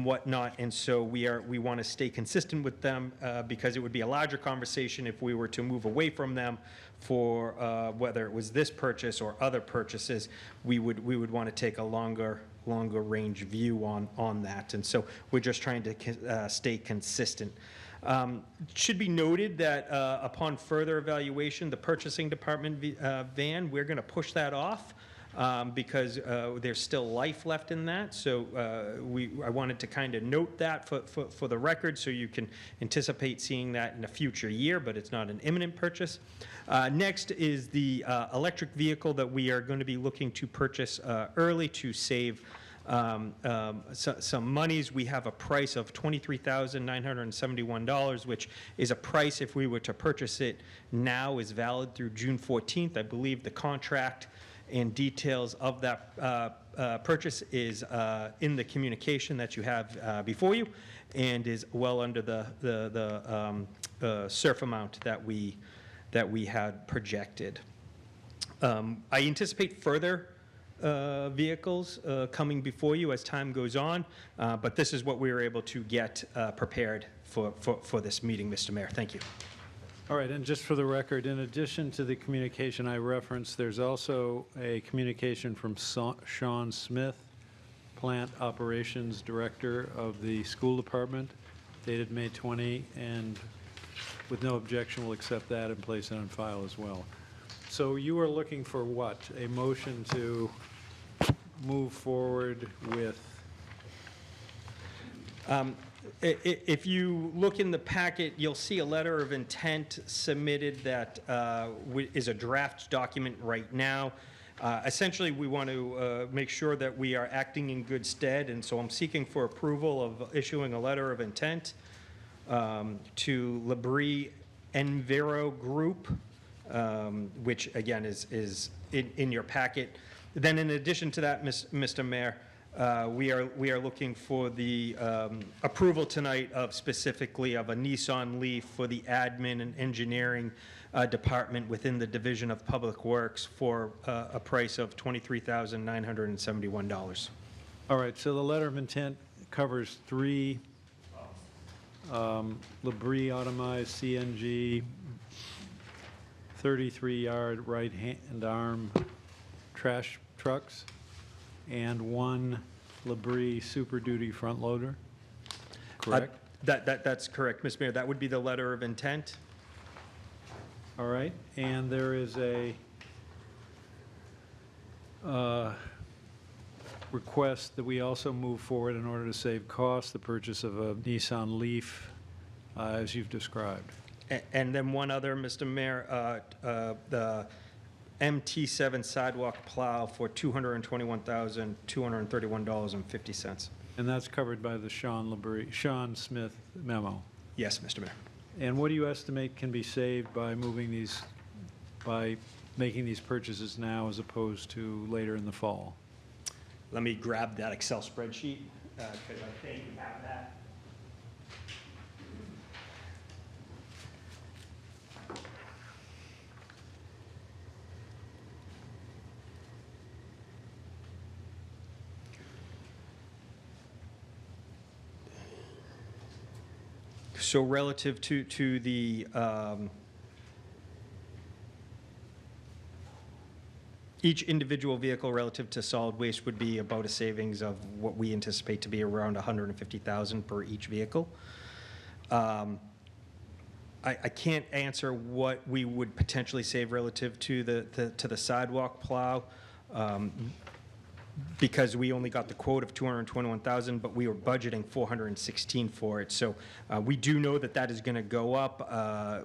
whatnot. And so we want to stay consistent with them because it would be a larger conversation if we were to move away from them for whether it was this purchase or other purchases. We would want to take a longer range view on that. And so we're just trying to stay consistent. Should be noted that upon further evaluation, the purchasing department van, we're going to push that off because there's still life left in that. So I wanted to kind of note that for the record, so you can anticipate seeing that in a future year, but it's not an imminent purchase. Next is the electric vehicle that we are going to be looking to purchase early to save some monies. We have a price of $23,971, which is a price, if we were to purchase it now, is valid through June 14th. I believe the contract and details of that purchase is in the communication that you have before you, and is well under the SURF amount that we had projected. I anticipate further vehicles coming before you as time goes on, but this is what we were able to get prepared for this meeting, Mr. Mayor. Thank you. All right, and just for the record, in addition to the communication I referenced, there's also a communication from Sean Smith, Plant Operations Director of the School Department, dated May 20, and with no objection, we'll accept that and place it on file as well. So you are looking for what? A motion to move forward with? If you look in the packet, you'll see a letter of intent submitted that is a draft document right now. Essentially, we want to make sure that we are acting in good stead, and so I'm seeking for approval of issuing a letter of intent to Labrie Enviro Group, which again is in your packet. Then in addition to that, Mr. Mayor, we are looking for the approval tonight of specifically of a Nissan Leaf for the admin and engineering department within the Division of Public Works for a price of $23,971. All right, so the letter of intent covers 3 Labrie Automized CNG 33-yard right-hand arm trash trucks and 1 Labrie Super Duty front loader, correct? That's correct, Mr. Mayor. That would be the letter of intent. All right, and there is a request that we also move forward in order to save costs, the purchase of a Nissan Leaf, as you've described. And then one other, Mr. Mayor, the MT7 sidewalk plow for $221,231.50. And that's covered by the Sean Smith memo. Yes, Mr. Mayor. And what do you estimate can be saved by by making these purchases now as opposed to later in the fall? Let me grab that Excel spreadsheet, because I think we have that. So relative to the each individual vehicle relative to solid waste would be about a savings of what we anticipate to be around $150,000 per each vehicle. I can't answer what we would potentially save relative to the sidewalk plow, because we only got the quote of $221,000, but we were budgeting $416 for it. So we do know that is going to go up.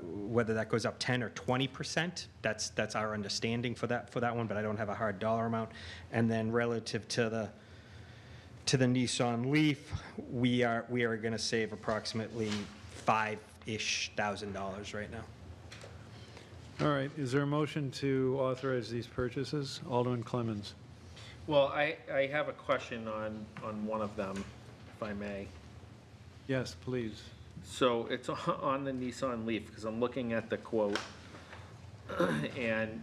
Whether that goes up 10 or 20%, that's our understanding for that one. But I don't have a hard dollar amount. And then relative to the Nissan Leaf, we are going to save approximately $5,000-ish right now. All right, is there a motion to authorize these purchases? Alderman Clemmons. Well, I have a question on one of them, if I may. Yes, please. So it's on the Nissan Leaf, because I'm looking at the quote, and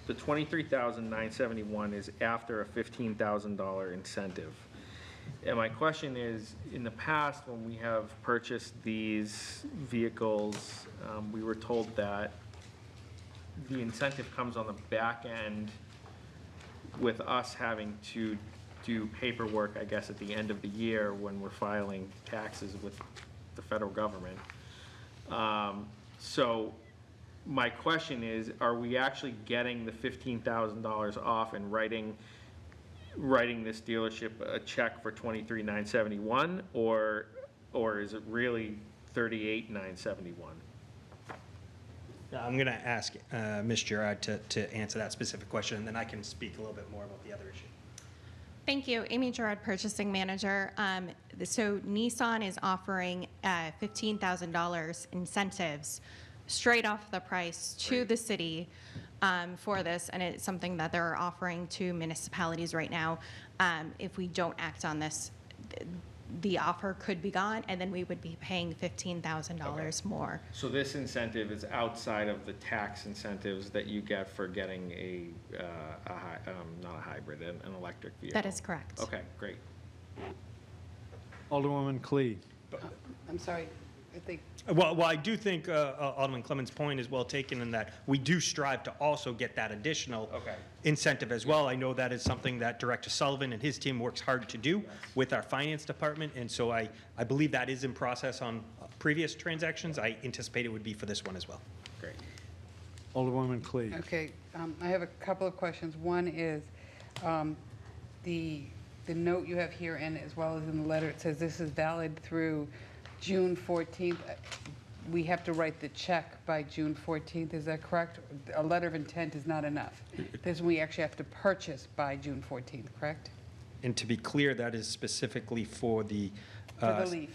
the $23,971 is after a $15,000 incentive. And my question is, in the past, when we have purchased these vehicles, we were told that the incentive comes on the back end with us having to do paperwork, I guess, at the end of the year when we're filing taxes with the federal government. So my question is, are we actually getting the $15,000 off and writing this dealership a check for $23,971, or is it really $38,971? I'm going to ask Ms. Gerard to answer that specific question, and then I can speak a little bit more about the other issue. Thank you. Amy Gerard, Purchasing Manager. So Nissan is offering $15,000 incentives straight off the price to the city for this, and it's something that they're offering to municipalities right now. If we don't act on this, the offer could be gone, and then we would be paying $15,000 more. So this incentive is outside of the tax incentives that you get for getting not a hybrid, an electric vehicle? That is correct. Okay, great. Alderwoman Clee. I'm sorry, I think, Well, I do think Alderman Clemens' point is well taken in that we do strive to also get that additional incentive as well. I know that is something that Director Sullivan and his team works hard to do with our finance department, and so I believe that is in process on previous transactions. I anticipate it would be for this one as well. Great. Alderwoman Clee. okay, I have a couple of questions. One is, the note you have here, and as well as in the letter, it says this is valid through June 14th. we have to write the check by June 14th, is that correct? A letter of intent is not enough. We actually have to purchase by June 14th, correct? And to be clear, that is specifically for the, For the Leaf,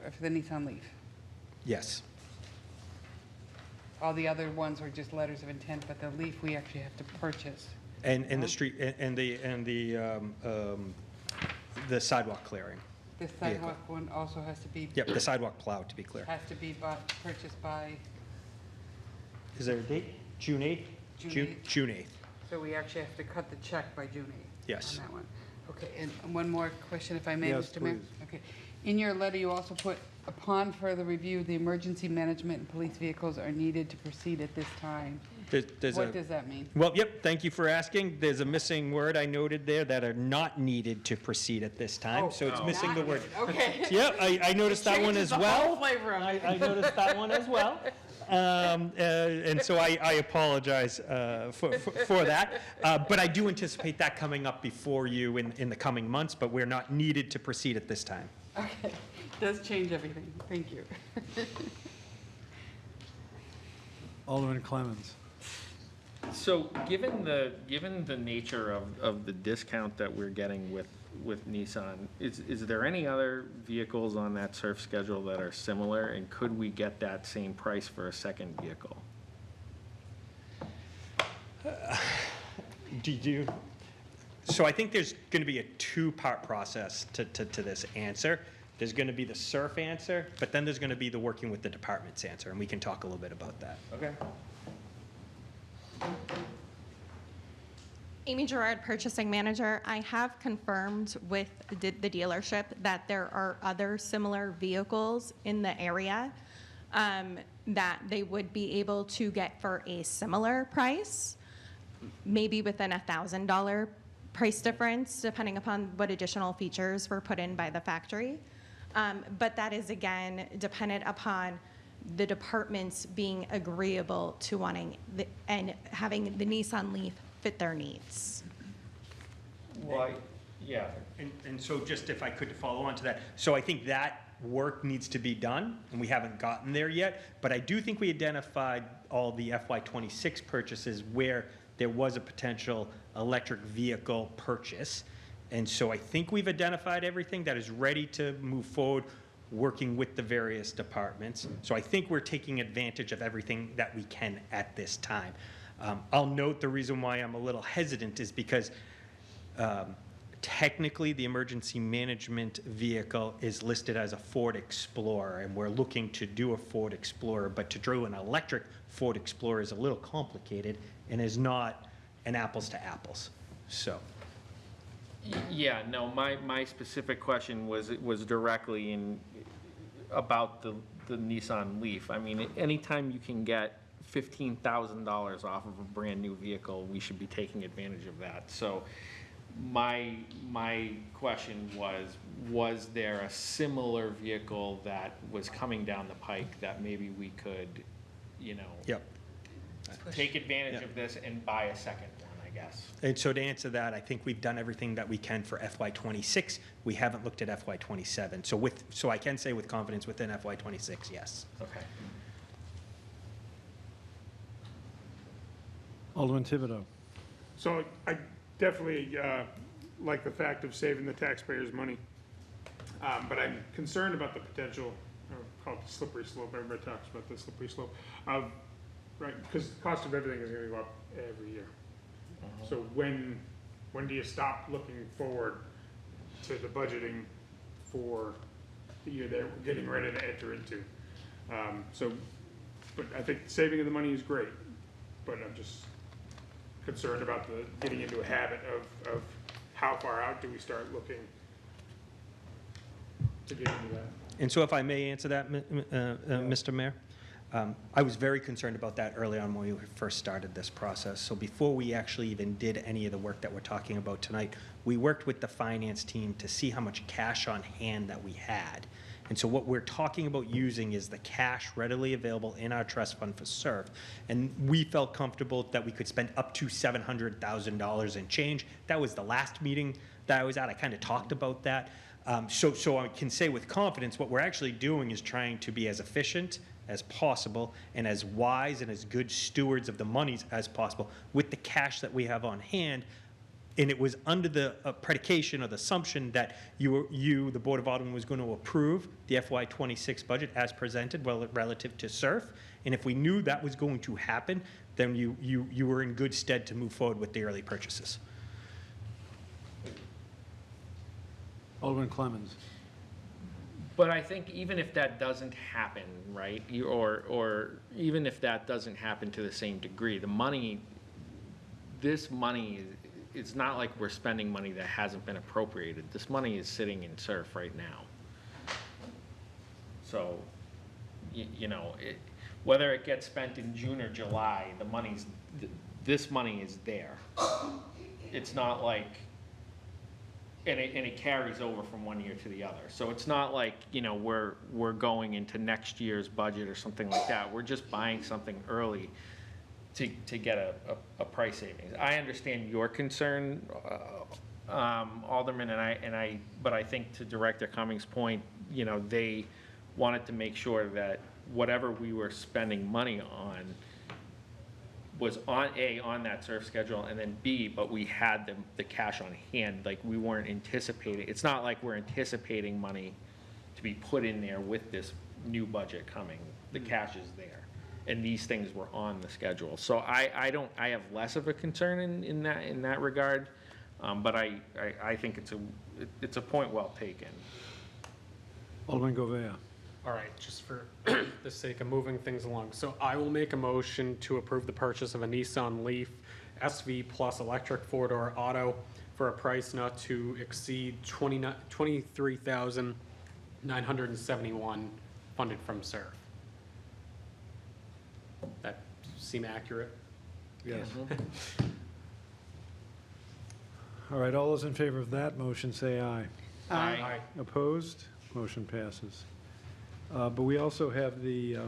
or for the Nissan Leaf. yes. All the other ones are just letters of intent, but the Leaf we actually have to purchase. And the street, and the sidewalk clearing. The sidewalk one also has to be. Yep, the sidewalk plow, to be clear. Has to be bought, purchased by, Is there a date? June 8th? June 8th. June 8th. so we actually have to cut the check by June 8th. Yes. On that one. Okay, and one more question, if I may, Yes, Mr. Mayor? please. Okay. In your letter, you also put, upon further review, the emergency management and police vehicles are needed to proceed at this time. There's What a, does that mean? well, yep, thank you for asking. There's a missing word I noted there that are not needed to proceed at this time, so it's missing the word. Okay. Yep, I noticed that one Changes as the whole well. flavor of it. I noticed that one as well. And so I apologize for that. But I do anticipate that coming up before you in the coming months, but we're not needed to proceed at this time. Okay, does change everything, thank you. Alderman Clemmons. So, given the nature of the discount that we're getting with Nissan, is there any other vehicles on that surf schedule that are similar, and could we get that same price for a second vehicle? So I think there's going to be a two-part process to this answer. There's going to be the surf answer, but then there's going to be the working with the departments answer, and we can talk a little bit about that. Okay. Amy Gerard, Purchasing Manager. I have confirmed with the dealership that there are other similar vehicles in the area that they would be able to get for a similar price, maybe within $1,000 price difference, depending upon what additional features were put in by the factory. But that is, again, dependent upon the departments being agreeable to wanting and having the Nissan Leaf fit their needs. Why? Yeah. And so just if I could follow on to that, so I think that work needs to be done, and we haven't gotten there yet, but I do think we identified all the FY26 purchases where there was a potential electric vehicle purchase. And so I think we've identified everything that is ready to move forward, working with the various departments. So I think we're taking advantage of everything that we can at this time. I'll note the reason why I'm a little hesitant is because technically the emergency management vehicle is listed as a Ford Explorer, and we're looking to do a Ford Explorer, but to do an electric Ford Explorer is a little complicated and is not an apples to apples. So. Yeah, no, my specific question was directly about the Nissan Leaf. I mean, anytime you can get $15,000 off of a brand-new vehicle, we should be taking advantage of that. So my question was there a similar vehicle that was coming down the pike that maybe we could, Yep. take advantage of this and buy a second one, I guess? And so to answer that, I think we've done everything that we can for FY26. We haven't looked at FY27. So I can say with confidence within FY26, yes. Okay. Alderman Thibodeau. So I definitely like the fact of saving the taxpayers money. But I'm concerned about the potential, or call it the slippery slope, everybody talks about the slippery slope, of, right, because the cost of everything is gonna go up every year. So when do you stop looking forward to the budgeting for the year that we're getting ready to enter into? But I think saving of the money is great, but I'm just concerned about getting into a habit of how far out do we start looking to get into that. And so if I may answer that, Mr. Mayor? I was very concerned about that early on when we first started this process. So before we actually even did any of the work that we're talking about tonight, we worked with the finance team to see how much cash on hand that we had. And so what we're talking about using is the cash readily available in our trust fund for SURF. And we felt comfortable that we could spend up to $700,000 in change. That was the last meeting that I was at. I kind of talked about that. So I can say with confidence, what we're actually doing is trying to be as efficient as possible and as wise and as good stewards of the monies as possible with the cash that we have on hand. And it was under the predication or the assumption that the Board of Aldermen, was going to approve the FY26 budget as presented relative to SURF. And if we knew that was going to happen, then you were in good stead to move forward with the early purchases. Alderman Clemmons. But I think even if that doesn't happen, right, or even if that doesn't happen to the same degree, this money, it's not like we're spending money that hasn't been appropriated. This money is sitting in SURF right now. So, whether it gets spent in June or July, this money is there. It's not like, and it carries over from one year to the other. So it's not like, we're going into next year's budget or something like that. We're just buying something early to get a price savings. I understand your concern, Alderman, but I think to Director Cummings' point, they wanted to make sure that whatever we were spending money on was on that SURF schedule, and then B, but we had the cash on hand. Like, we weren't anticipating, it's not like we're anticipating money to be put in there with this new budget coming. The cash is there. And these things were on the schedule. So I have less of a concern in that regard, but I think it's a point well taken. Alderman Govea. All right, just for the sake of moving things along. So I will make a motion to approve the purchase of a Nissan Leaf SV Plus electric four-door auto for a price not to exceed $23,971 funded from SURF. That seem accurate? Yes. All right, all those in favor of that motion say aye. Aye. Opposed? Motion passes. But we also have the, I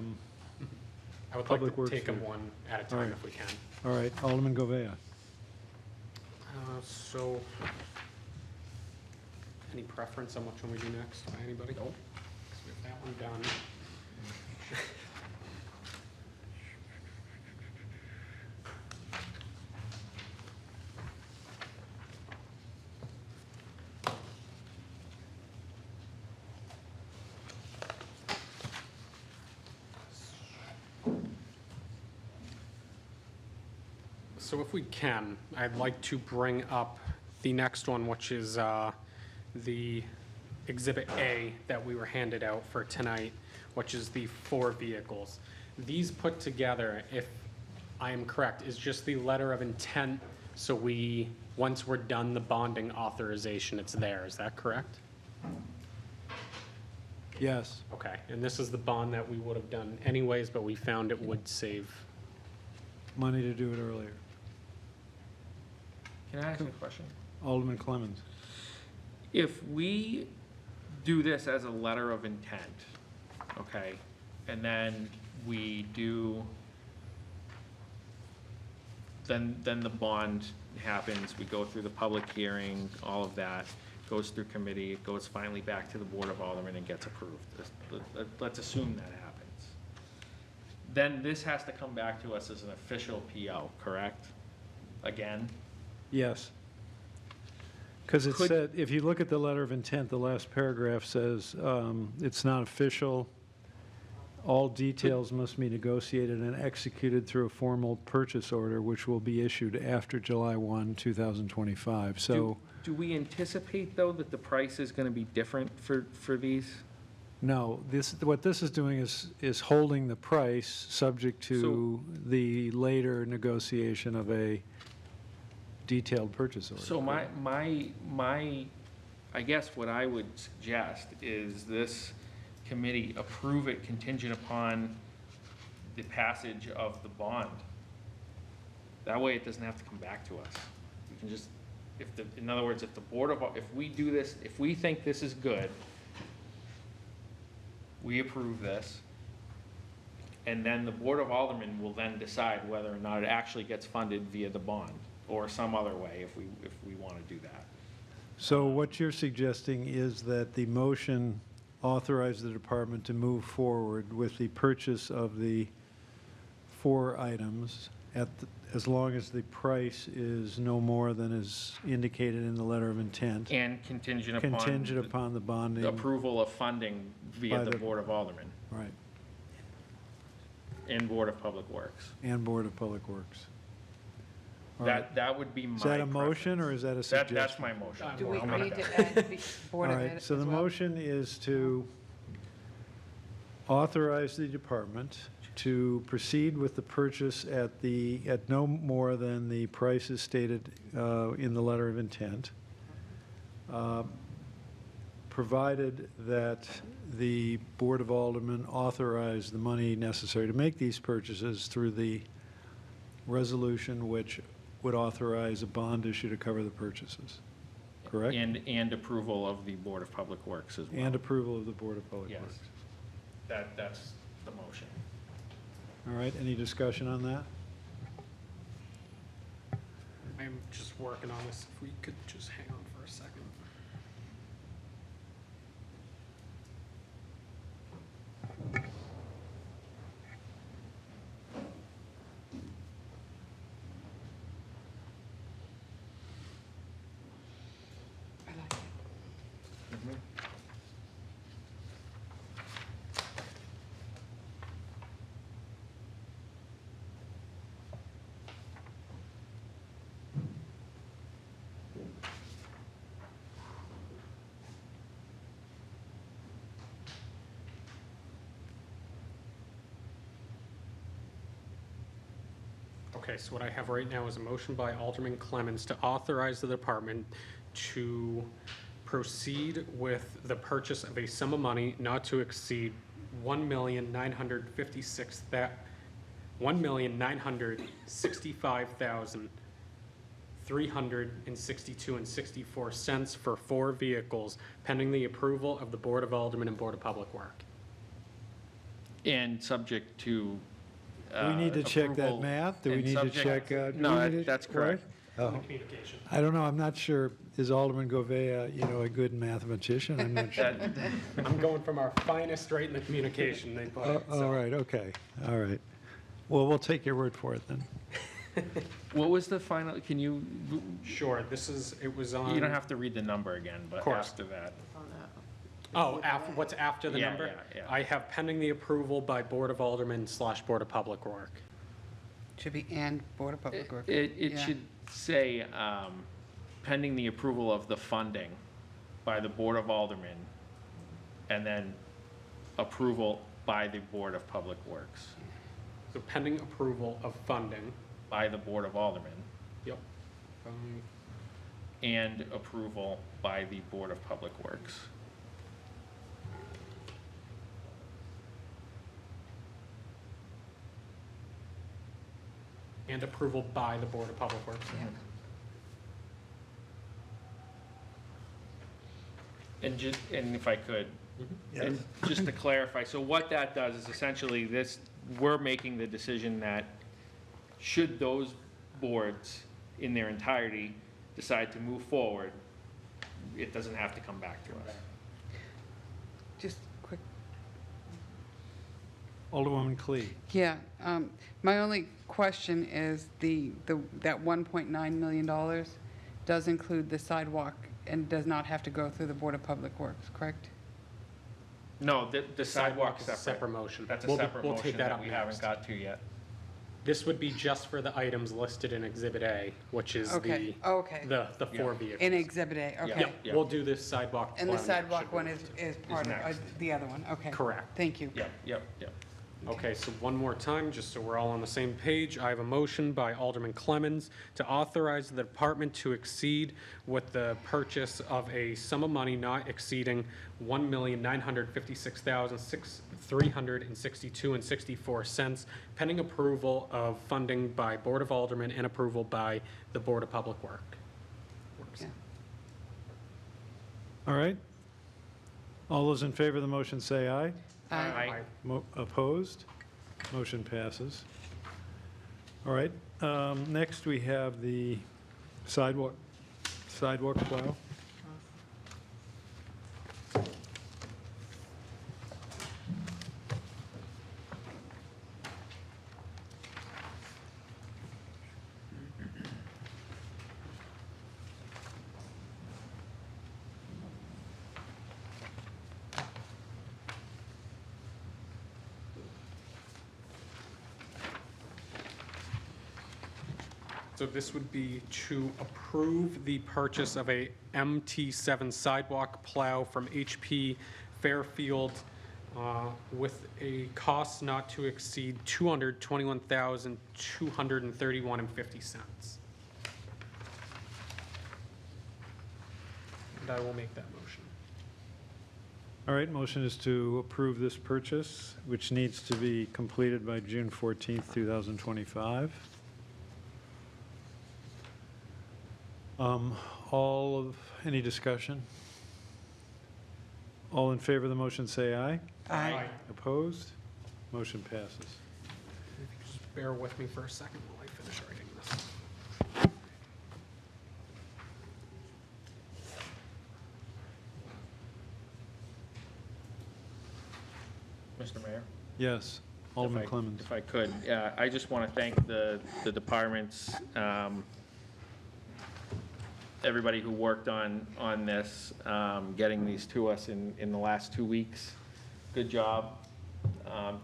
would like Public to Works take them here. one at a All time right. if we can. all right, Alderman Govea. So, any preference on which one we do next by anybody? Nope. We have that one done. So if we can, I'd like to bring up the next one, which is the Exhibit A that we were handed out for tonight, which is the 4 vehicles. These put together, if I am correct, is just the letter of intent, so once we're done the bonding authorization, it's there. Is that correct? Yes. Okay, and this is the bond that we would have done anyways, but we found it would save. Money to do it earlier. Can I ask you a question? Alderman Clemmons. If we do this as a letter of intent, okay, and then we do, then the bond happens, we go through the public hearing, all of that, goes through committee, it goes finally back to the Board of Aldermen and gets approved. Let's assume that happens. Then this has to come back to us as an official PO, correct? Again? Yes. Because it Could- said, if you look at the letter of intent, the last paragraph says, it's not official. All details must be negotiated and executed through a formal purchase order, which will be issued after July 1, 2025. So, Do we anticipate, though, that the price is gonna be different for these? no, what this is doing is holding the price subject to the later negotiation of a detailed purchase order. So I guess what I would suggest is this committee approve it contingent upon the passage of the bond. That way it doesn't have to come back to us. We can just, in other words, if we do this, if we think this is good, we approve this, and then the Board of Aldermen will then decide whether or not it actually gets funded via the bond, or some other way if we want to do that. So what you're suggesting is that the motion authorize the department to move forward with the purchase of the 4 items as long as the price is no more than is indicated in the letter of intent, And contingent contingent upon the bonding. the approval of funding via By the the- Board of Aldermen Right, and Board of Public Works. and Board of Public Works. All right. That would be my Is that a motion, or preference. is that a suggestion? That's my motion. Do we I'll make need that. to add the Board All of right, Ed so as the well? motion is to authorize the department to proceed with the purchase at no more than the prices stated in the letter of intent, provided that the Board of Aldermen authorize the money necessary to make these purchases through the resolution which would authorize a bond issue to cover the purchases. Correct? And approval of the Board of Public Works as well. And approval of the Board of Public Yes. Works. That's the motion. All right, any discussion on that? I'm just working on this. If we could just hang on for a second. I like it. Okay, so what I have right now is a motion by Alderman Clemmons to authorize the department to proceed with the purchase of a sum of money not to exceed $1,965,362.64 for 4 vehicles, pending the approval of the Board of Aldermen and Board of Public Work. And subject to. Do we need to check that approval math? Do we and need to subject- check? do No, we need to- that's correct. Oh, Communication. I don't know, I'm not sure, is Alderman Govea, a good mathematician? I'm not sure. I'm going from our finest right in the communication they put it. All right, okay, all right. Well, we'll take your word for it then. What was the final, can you, Sure, it was on. you don't have to read the number again, but course. after that. Oh, what's after the Yeah, number? yeah. I have pending the approval by Board of Aldermen / Board of Public Work. Should be and Board of Public Works. It Yeah. should say, pending the approval of the funding by the Board of Aldermen, and then approval by the Board of Public Works, So pending approval of funding. by the Board of Aldermen, Yep. and approval by the Board of Public Works. And approval by the Board of Public Works. And if I could, and just to clarify, so what that does is essentially we're making the decision that should those boards in their entirety decide to move forward, it doesn't have to come back to us. Just quick, Alderwoman Clee. yeah, my only question is that $1.9 million does include the sidewalk and does not have to go through the Board of Public Works, correct? No, the sidewalk's is a separate. separate motion. That's a We'll separate take motion that that up we haven't next. got to yet. This would be just for the items listed in Exhibit A, which is Okay, the, okay. the 4 vehicles. In Exhibit A, okay. Yeah. Yep, we'll do this sidewalk. And the one. sidewalk one is part of next. the other one, okay. Correct. Thank you. Yep. Okay, so one more time, just so we're all on the same page, I have a motion by Alderman Clemmons to authorize the department to exceed with the purchase of a sum of money not exceeding $1,956,362.64, pending approval of funding by Board of Aldermen and approval by the Board of Public Works. Yeah. All right. All those in favor of the motion say aye. Aye. Opposed? Motion passes. All right, next we have the sidewalk plow. So this would be to approve the purchase of a MT7 sidewalk plow from HP Fairfield with a cost not to exceed $221,231.50. And I will make that motion. All right, motion is to approve this purchase, which needs to be completed by June 14th, 2025. Any discussion? All in favor of the motion, say aye. Aye. Opposed? Motion passes. If you could just bear with me for a second while I finish writing this. Mr. Mayor? Yes, Alderman If I- Clemmons. If I could, I just want to thank the departments, everybody who worked on this, getting these to us in the last 2 weeks. Good job.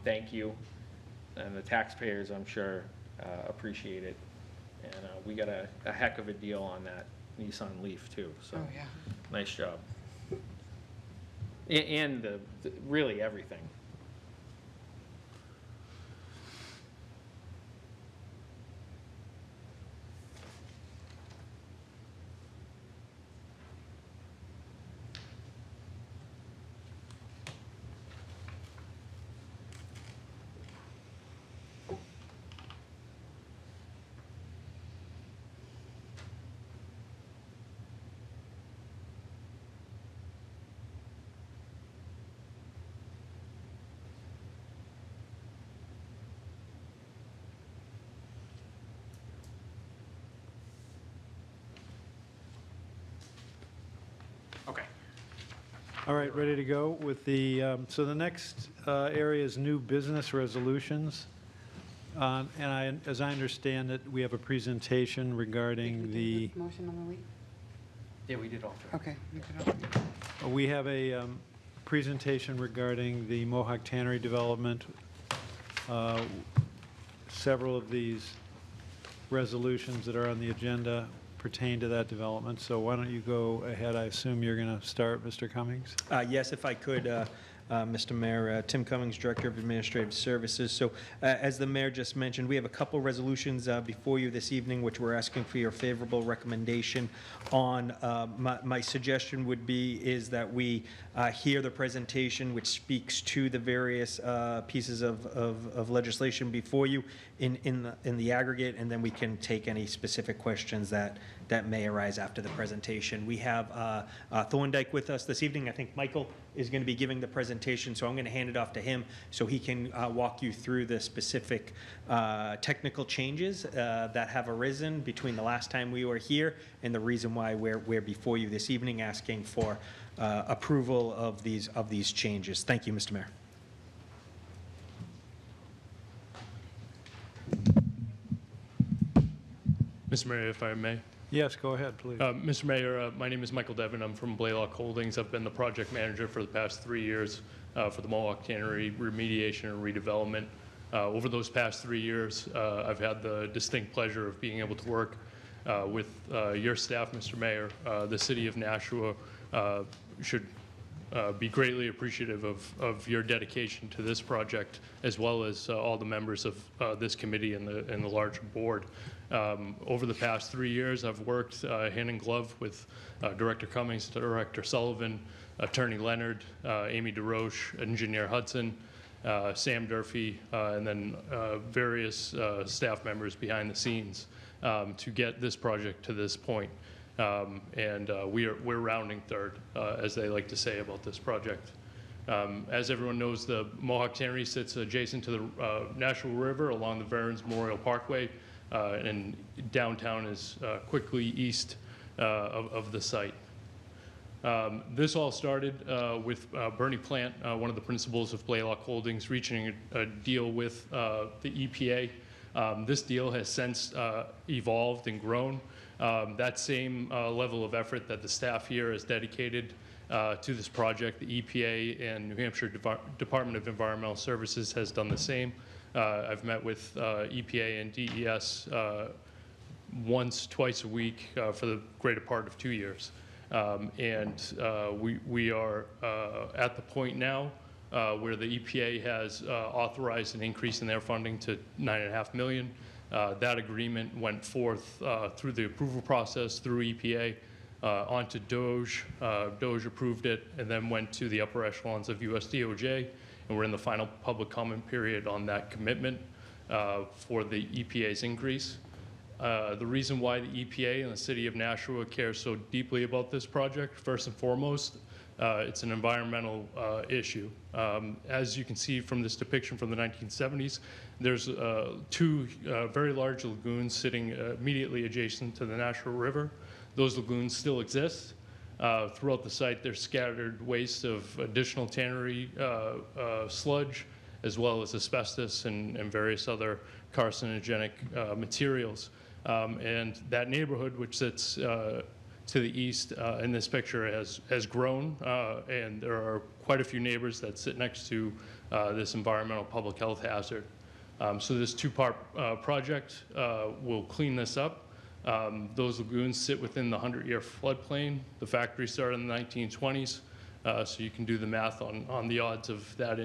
Thank you. And the taxpayers, I'm sure, appreciate it. And we got a heck of a deal on that Nissan Leaf, too, so Oh, yeah. nice job. And really everything. Okay. All right, ready to go with the, so the next area is new business resolutions. As I understand it, we have a presentation regarding the, Motion on the lead? Yeah, we did all three. Okay. you can open. we have a presentation regarding the Mohawk Tannery development. Several of these resolutions that are on the agenda pertain to that development, so why don't you go ahead? I assume you're going to start, Mr. Cummings? Yes, if I could, Mr. Mayor. Tim Cummings, Director of Administrative Services. So as the mayor just mentioned, we have a couple resolutions before you this evening, which we're asking for your favorable recommendation on. My suggestion would be is that we hear the presentation, which speaks to the various pieces of legislation before you in the aggregate, and then we can take any specific questions that may arise after the presentation. We have Thorndike with us this evening. I think Michael is going to be giving the presentation, so I'm going to hand it off to him so he can walk you through the specific technical changes that have arisen between the last time we were here and the reason why we're before you this evening asking for approval of these changes. Thank you, Mr. Mayor. Mr. Mayor, if I may. Yes, go ahead, please. Mr. Mayor, my name is Michael Devon. I'm from Blaylock Holdings. I've been the project manager for the past 3 years for the Mohawk Tannery remediation and redevelopment. Over those past 3 years, I've had the distinct pleasure of being able to work with your staff, Mr. Mayor. The city of Nashua should be greatly appreciative of your dedication to this project, as well as all the members of this committee and the larger board. Over the past 3 years, I've worked hand in glove with Director Cummings, Director Sullivan, Attorney Leonard, Amy DeRoche, Engineer Hudson, Sam Durfee, and then various staff members behind the scenes to get this project to this point. We're rounding third, as they like to say about this project. As everyone knows, the Mohawk Tannery sits adjacent to the Nashua River along the Veterans Memorial Parkway, and downtown is quickly east of the site. This all started with Bernie Plant, one of the principals of Blaylock Holdings, reaching a deal with the EPA. This deal has since evolved and grown. That same level of effort that the staff here has dedicated to this project, the EPA and New Hampshire Department of Environmental Services has done the same. I've met with EPA and DES once, twice a week for the greater part of 2 years. We are at the point now where the EPA has authorized an increase in their funding to $9.5 million. That agreement went forth through the approval process through EPA onto DOJ. DOJ approved it and then went to the upper echelons of US DOJ, and we're in the final public comment period on that commitment for the EPA's increase. The reason why the EPA and the city of Nashua care so deeply about this project, first and foremost, it's an environmental issue. As you can see from this depiction from the 1970s, there's two very large lagoons sitting immediately adjacent to the Nashua River. Those lagoons still exist. Throughout the site, there's scattered waste of additional tannery sludge, as well as asbestos and various other carcinogenic materials. And that neighborhood, which sits to the east in this picture, has grown, and there are quite a few neighbors that sit next to this environmental public health hazard. So this two-part project will clean this up. Those lagoons sit within the 100-year floodplain. The factory started in the 1920s, so you can do the math on the odds of that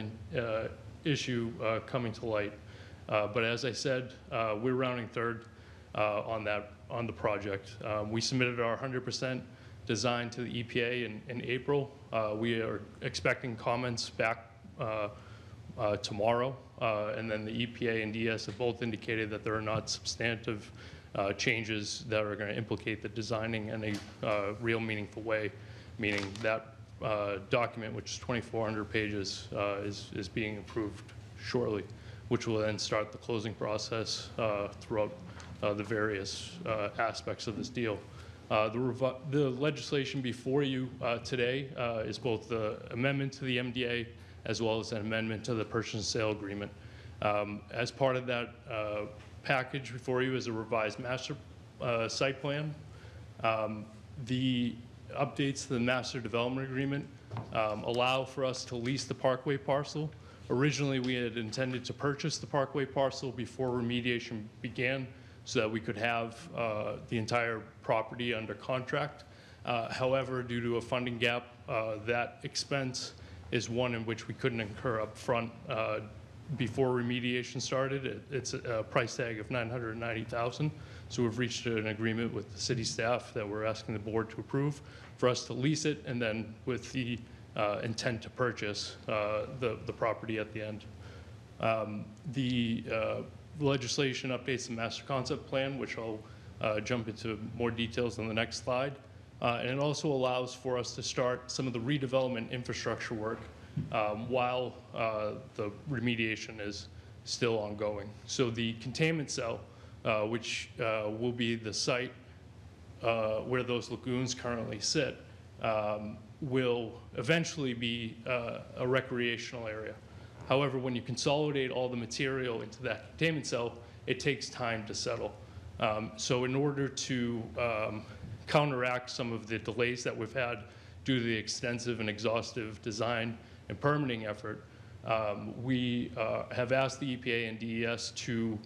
issue coming to light. But as I said, we're rounding third on the project. We submitted our 100% design to the EPA in April. We are expecting comments back tomorrow, and then the EPA and DS have both indicated that there are not substantive changes that are going to implicate the designing in a real meaningful way, meaning that document, which is 2,400 pages, is being approved shortly, which will then start the closing process throughout the various aspects of this deal. The legislation before you today is both the amendment to the MDA as well as an amendment to the purchase and sale agreement. As part of that package before you is a revised master site plan. The updates to the master development agreement allow for us to lease the Parkway parcel. Originally, we had intended to purchase the Parkway parcel before remediation began so that we could have the entire property under contract. However, due to a funding gap, that expense is one in which we couldn't incur up front before remediation started. It's a price tag of $990,000. So we've reached an agreement with the city staff that we're asking the board to approve for us to lease it, and then with the intent to purchase the property at the end. The legislation updates the master concept plan, which I'll jump into more details on the next slide. And it also allows for us to start some of the redevelopment infrastructure work while the remediation is still ongoing. So the containment cell, which will be the site where those lagoons currently sit, will eventually be a recreational area. However, when you consolidate all the material into that containment cell, it takes time to settle. So in order to counteract some of the delays that we've had due to the extensive and exhaustive design and permitting effort, we have asked the EPA and DES to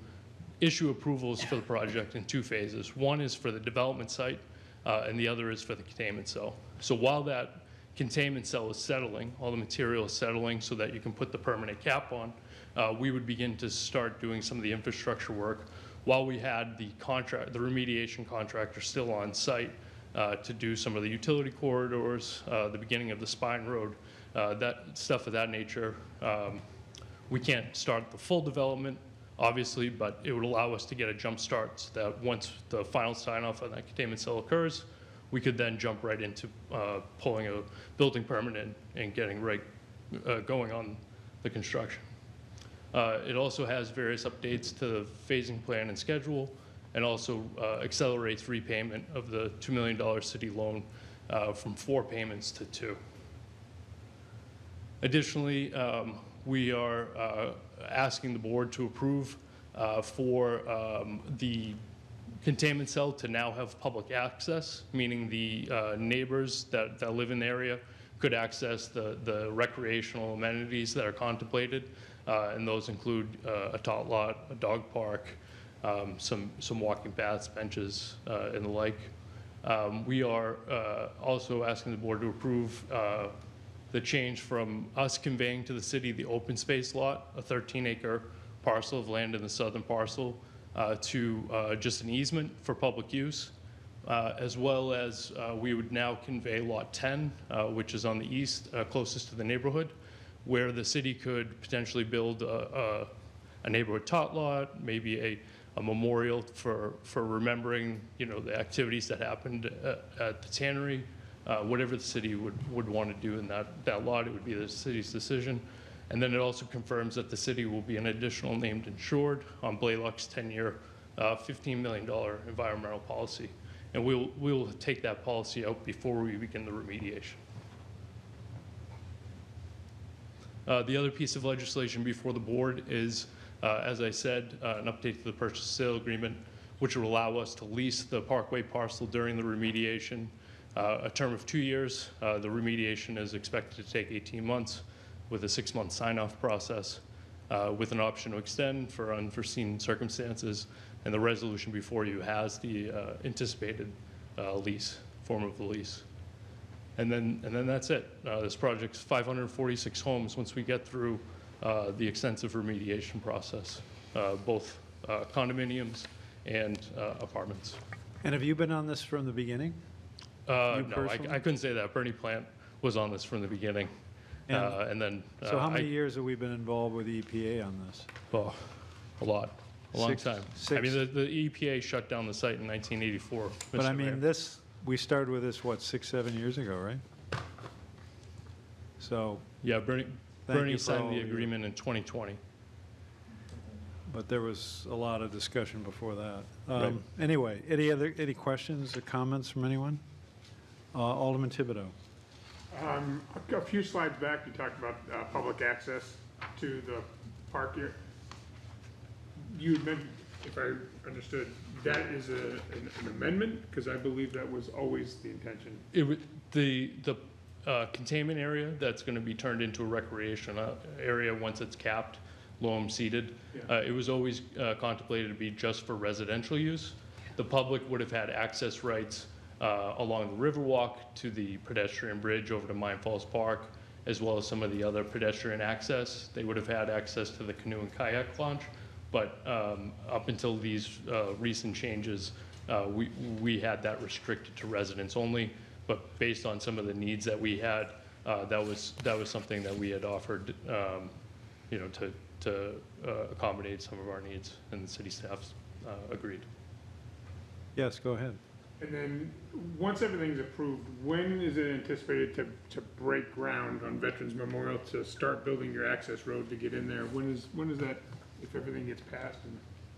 issue approvals for the project in two phases. One is for the development site, and the other is for the containment cell. So while that containment cell is settling, all the material is settling so that you can put the permanent cap on, we would begin to start doing some of the infrastructure work while we had the remediation contractor still on site to do some of the utility corridors, the beginning of the spine road, that stuff of that nature. We can't start the full development, obviously, but it would allow us to get a jump start so that once the final sign off on that containment cell occurs, we could then jump right into pulling a building permit and getting right going on the construction. It also has various updates to the phasing plan and schedule, and also accelerates repayment of the $2 million city loan from 4 payments to 2. Additionally, we are asking the board to approve for the containment cell to now have public access, meaning the neighbors that live in the area could access the recreational amenities that are contemplated, and those include a tot lot, a dog park, some walking paths, benches, and the like. We are also asking the board to approve the change from us conveying to the city the open space lot, a 13-acre parcel of land in the southern parcel, to just an easement for public use, as well as we would now convey Lot 10, which is on the east, closest to the neighborhood, where the city could potentially build a neighborhood tot lot, maybe a memorial for remembering, the activities that happened at the tannery. Whatever the city would want to do in that lot, it would be the city's decision. And then it also confirms that the city will be an additional named insured on Blaylock's 10-year, $15 million environmental policy. And we'll take that policy out before we begin the remediation. The other piece of legislation before the board is, as I said, an update to the purchase sale agreement, which will allow us to lease the Parkway parcel during the remediation, a term of 2 years. The remediation is expected to take 18 months with a 6-month sign-off process, with an option to extend for unforeseen circumstances. And the resolution before you has the anticipated form of the lease. And then that's it. This project's 546 homes once we get through the extensive remediation process, both condominiums and apartments. And have you been on this from the beginning? No, personally? I couldn't say that. Bernie Plant was on this from the beginning. And then. So how many years have we been involved with the EPA on this? Oh, a lot. A long time. I mean, Six. the EPA shut down the site in 1984. But I Mr. Mayor. mean, we started with this, 6, 7 years ago, right? So, Yeah, Bernie you for signed all the of your- agreement in 2020. but there was a lot of discussion before that. Right. Anyway, any questions or comments from anyone? Alderman Thibodeau. A few slides back, you talked about public access to the park here. You had mentioned, if I understood, that is an amendment, because I believe that was always the intention. The containment area that's going to be turned into a recreation area once it's capped, loam seeded, Yeah. it was always contemplated to be just for residential use. The public would have had access rights along the Riverwalk to the pedestrian bridge over to Mine Falls Park, as well as some of the other pedestrian access. They would have had access to the canoe and kayak launch, but up until these recent changes, we had that restricted to residents only. But based on some of the needs that we had, that was something that we had offered, to accommodate some of our needs, and the city staff agreed. Yes, go ahead. And then, once everything's approved, when is it anticipated to break ground on Veterans Memorial to start building your access road to get in there? When is that, if everything gets passed?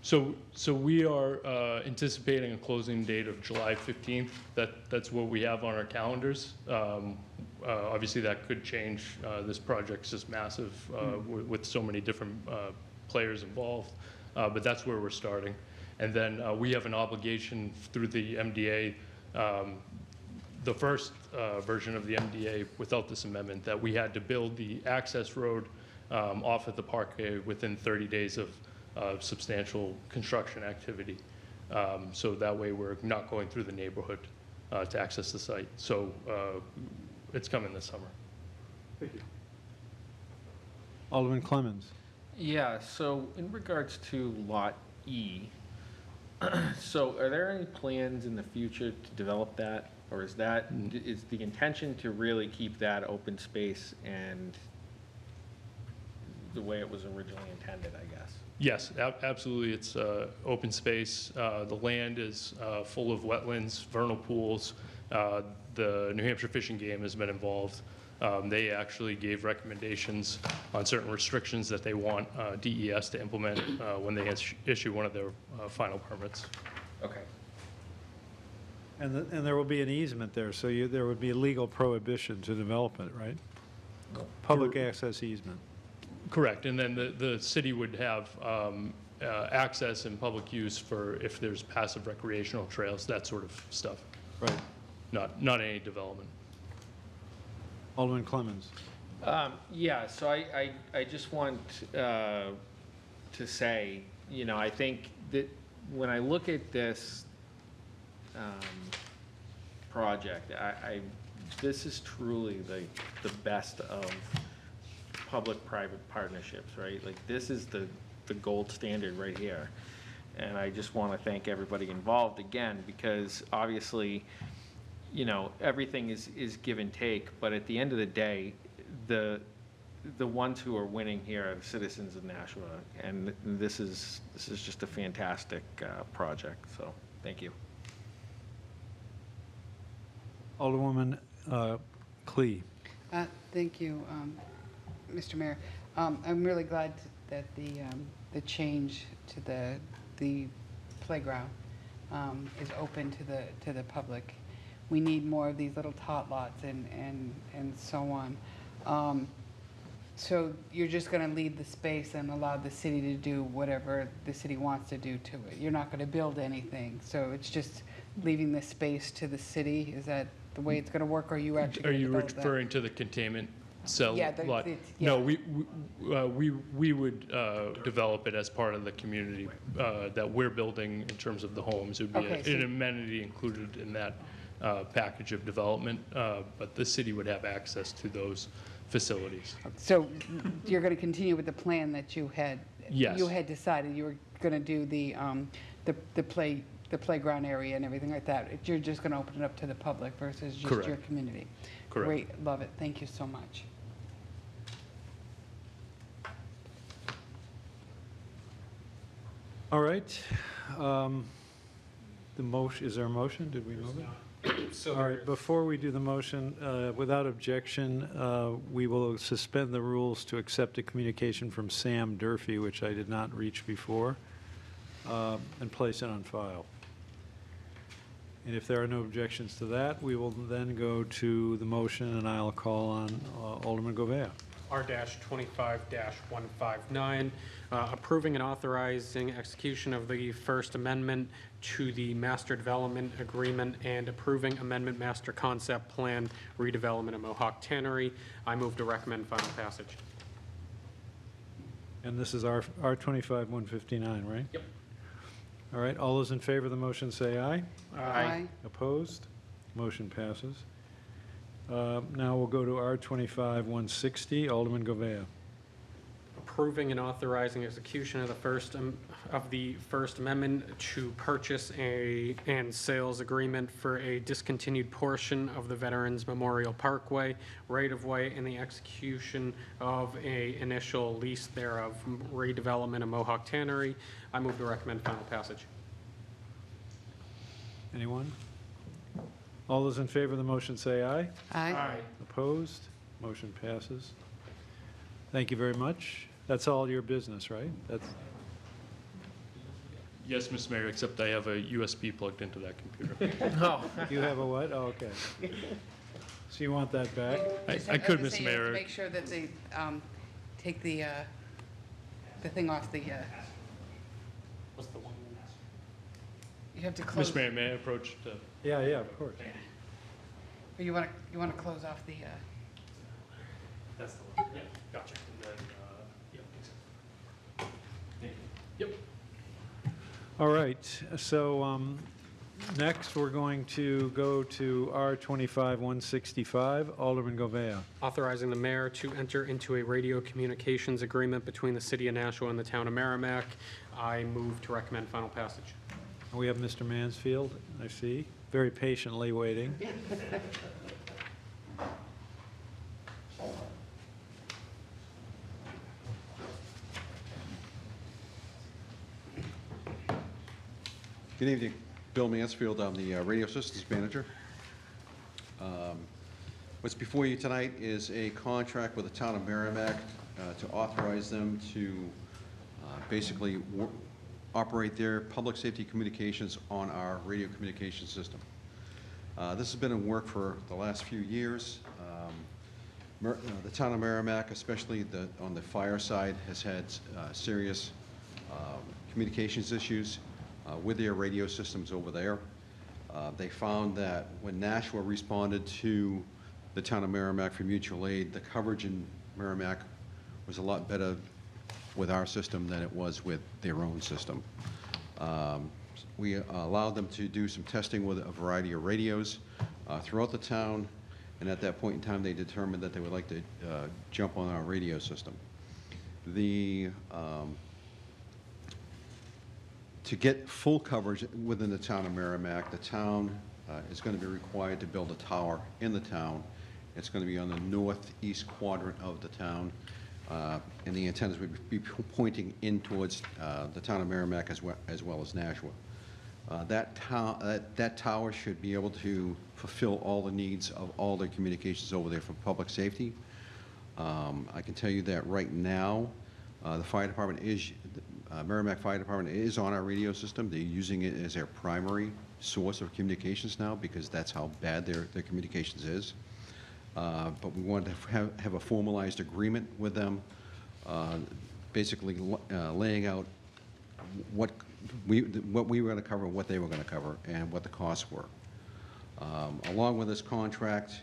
So we are anticipating a closing date of July 15th. That's what we have on our calendars. Obviously, that could change. This project's just massive with so many different players involved, but that's where we're starting. And then we have an obligation through the MDA, the first version of the MDA without this amendment, that we had to build the access road off of the parkway within 30 days of substantial construction activity. So that way we're not going through the neighborhood to access the site. So it's coming this summer. Thank you. Alderman Clemmons. Yeah, so in regards to Lot E, so are there any plans in the future to develop that? Or is the intention to really keep that open space and the way it was originally intended, I guess? Yes, absolutely. It's open space. The land is full of wetlands, vernal pools. The New Hampshire Fish and Game has been involved. They actually gave recommendations on certain restrictions that they want DES to implement when they issue one of their final permits. Okay. And there will be an easement there, so there would be a legal prohibition to develop it, right? Public access easement. Correct, and then the city would have access and public use for if there's passive recreational trails, that sort of stuff. Right. Not any development. Alderman Clemmons. Yeah, so I just want to say, I think that when I look at this project, this is truly the best of public-private partnerships, right? Like, this is the gold standard right here. And I just want to thank everybody involved again, because obviously, you know, everything is give and take, but at the end of the day, the ones who are winning here are the citizens of Nashua, and this is just a fantastic project, so thank you. Alderwoman Clee. Thank you, Mr. Mayor. I'm really glad that the change to the playground is open to the public. We need more of these little tot lots and so on. So you're just going to leave the space and allow the city to do whatever the city wants to do to it. You're not going to build anything. So it's just leaving the space to the city. Is that the way it's going to work, or are you actually Are going to you develop that? referring to the containment cell Yeah, lot? No, we would develop it as part of the community that we're building in terms of the homes. It would be Okay, so- an amenity included in that package of development, but the city would have access to those facilities. So you're going to continue with the plan that you had? Yes. You had decided you were going to do the playground area and everything like that. You're just going to open it up to the public versus just your Correct. community? Correct. Great, love it. Thank you so much. All right. The motion, is there a motion? Did we move it? All right, before we do the motion, without objection, we will suspend the rules to accept a communication from Sam Durfee, which I did not reach before, and place it on file. And if there are no objections to that, we will then go to the motion, and I'll call on Alderman Govea. R-25-159, approving and authorizing execution of the First Amendment to the Master Development Agreement and approving Amendment Master Concept Plan redevelopment of Mohawk Tannery. I move to recommend final passage. And this is R-25-159, right? Yep. All right, all those in favor of the motion say aye. Aye. Opposed? Motion passes. Now we'll go to R-25-160, Alderman Govea. Approving and authorizing execution of the First Amendment to purchase and sales agreement for a discontinued portion of the Veterans Memorial Parkway right-of-way and the execution of a initial lease thereof, redevelopment of Mohawk Tannery. I move to recommend final passage. Anyone? All those in favor of the motion say aye. Aye. Opposed? Motion passes. Thank you very much. That's all your business, right? That's, Yes, Mr. Mayor, except I have a USB plugged into that computer. you have a what? Oh, okay. So you want that back? I could, was Mr. gonna say, you have to Mayor. make sure that they take the thing off the, What's the one? you have to close. Mr. Mayor, may I approach the? Yeah, of course. Or you want to close off the, That's the one. Yeah, gotcha. And then, yep, thank you. Yep. All right, so next we're going to go to R-25-165, Alderman Govea. Authorizing the mayor to enter into a radio communications agreement between the city of Nashua and the town of Merrimack. I move to recommend final passage. We have Mr. Mansfield, I see, very patiently waiting. Good evening. Bill Mansfield, I'm the Radio Systems Manager. What's before you tonight is a contract with the town of Merrimack to authorize them to basically operate their public safety communications on our radio communication system. This has been in work for the last few years. The town of Merrimack, especially on the fire side, has had serious communications issues with their radio systems over there. They found that when Nashua responded to the town of Merrimack for mutual aid, the coverage in Merrimack was a lot better with our system than it was with their own system. We allowed them to do some testing with a variety of radios throughout the town, and at that point in time, they determined that they would like to jump on our radio system. To get full coverage within the town of Merrimack, the town is going to be required to build a tower in the town. It's going to be on the northeast quadrant of the town, and the antennas would be pointing in towards the town of Merrimack as well as Nashua. That tower should be able to fulfill all the needs of all the communications over there for public safety. I can tell you that right now, the fire department Merrimack Fire Department is on our radio system. They're using it as their primary source of communications now because that's how bad their communications is. But we wanted to have a formalized agreement with them, basically laying out what we were going to cover, what they were going to cover, and what the costs were. Along with this contract,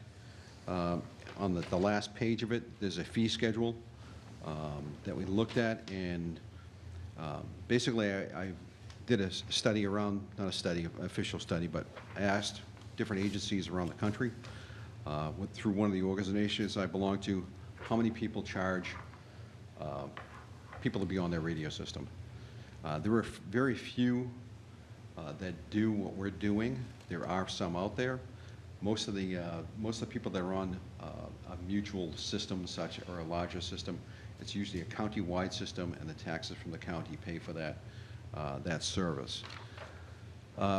on the last page of it, there's a fee schedule that we looked at, and basically I did a study around, not a study, an official study, but I asked different agencies around the country through one of the organizations I belong to, how many people charge people to be on their radio system. There are very few that do what we're doing. There are some out there. Most of the people that are on a mutual system such or a larger system, it's usually a county-wide system, and the taxes from the county pay for that service.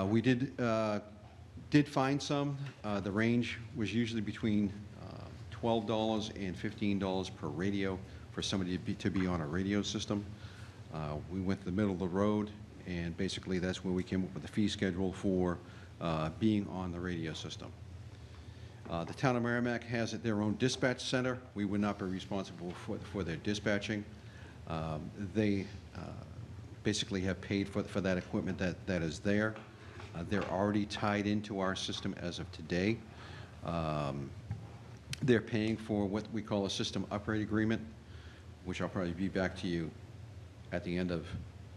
We did find some. The range was usually between $12 and $15 per radio for somebody to be on a radio system. We went the middle of the road, and basically that's where we came up with the fee schedule for being on the radio system. The town of Merrimack has their own dispatch center. We would not be responsible for their dispatching. They basically have paid for that equipment that is there. They're already tied into our system as of today. They're paying for what we call a system upgrade agreement, which I'll probably be back to you at the end of,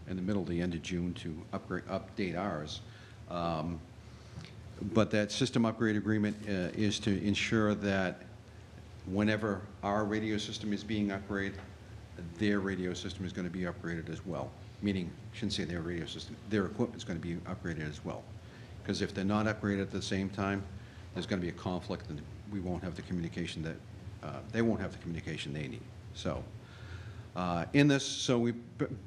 in the middle of the end of June to update ours. But that system upgrade agreement is to ensure that whenever our radio system is being upgraded, their radio system is going to be upgraded as well. Meaning, I shouldn't say their radio system, their equipment is going to be upgraded as well. Because if they're not upgraded at the same time, there's going to be a conflict, and we won't have the communication that, they won't have the communication they need. So, in this, so we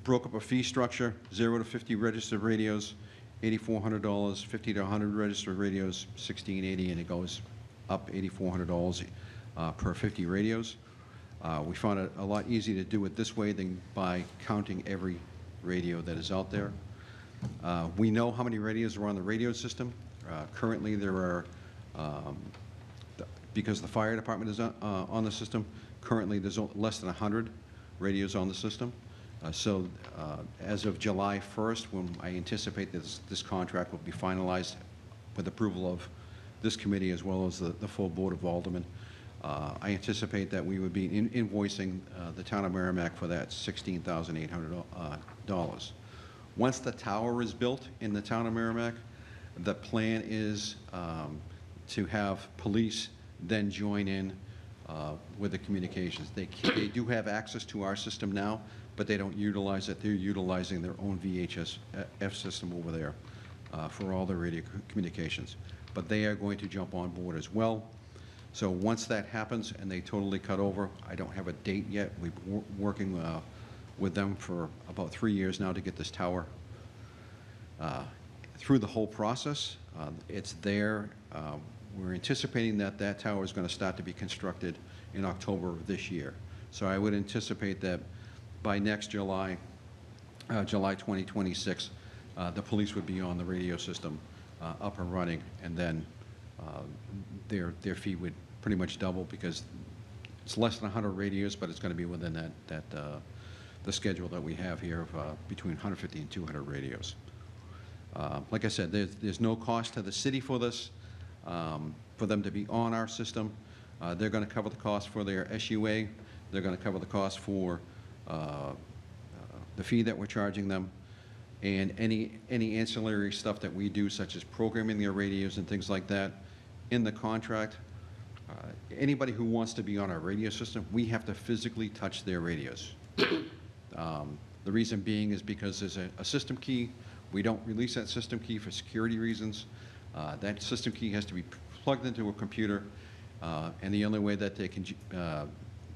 broke up a fee structure, 0 to 50 registered radios, $8,400, 50 to 100 registered radios, $1,680, and it goes up $8,400 per 50 radios. We found it a lot easier to do it this way than by counting every radio that is out there. We know how many radios are on the radio system. Currently, there are, because the fire department is on the system, currently there's less than 100 radios on the system. So as of July 1st, when I anticipate this contract will be finalized with approval of this committee as well as the full Board of Aldermen, I anticipate that we would be invoicing the town of Merrimack for that $16,800. Once the tower is built in the town of Merrimack, the plan is to have police then join in with the communications. They do have access to our system now, but they don't utilize it. They're utilizing their own VHF system over there for all their radio communications. But they are going to jump on board as well. So once that happens and they totally cut over, I don't have a date yet. We've been working with them for about 3 years now to get this tower through the whole process. It's there. We're anticipating that tower is going to start to be constructed in October of this year. So I would anticipate that by next July, July 2026, the police would be on the radio system up and running, and then their fee would pretty much double because it's less than 100 radios, but it's going to be within the schedule that we have here of between 150 and 200 radios. Like I said, there's no cost to the city for this, for them to be on our system. They're going to cover the cost for their SUA. They're going to cover the cost for the fee that we're charging them. and any ancillary stuff that we do, such as programming their radios and things like that, in the contract, anybody who wants to be on our radio system, we have to physically touch their radios. The reason being is because there's a system key. We don't release that system key for security reasons. That system key has to be plugged into a computer, and the only way that they can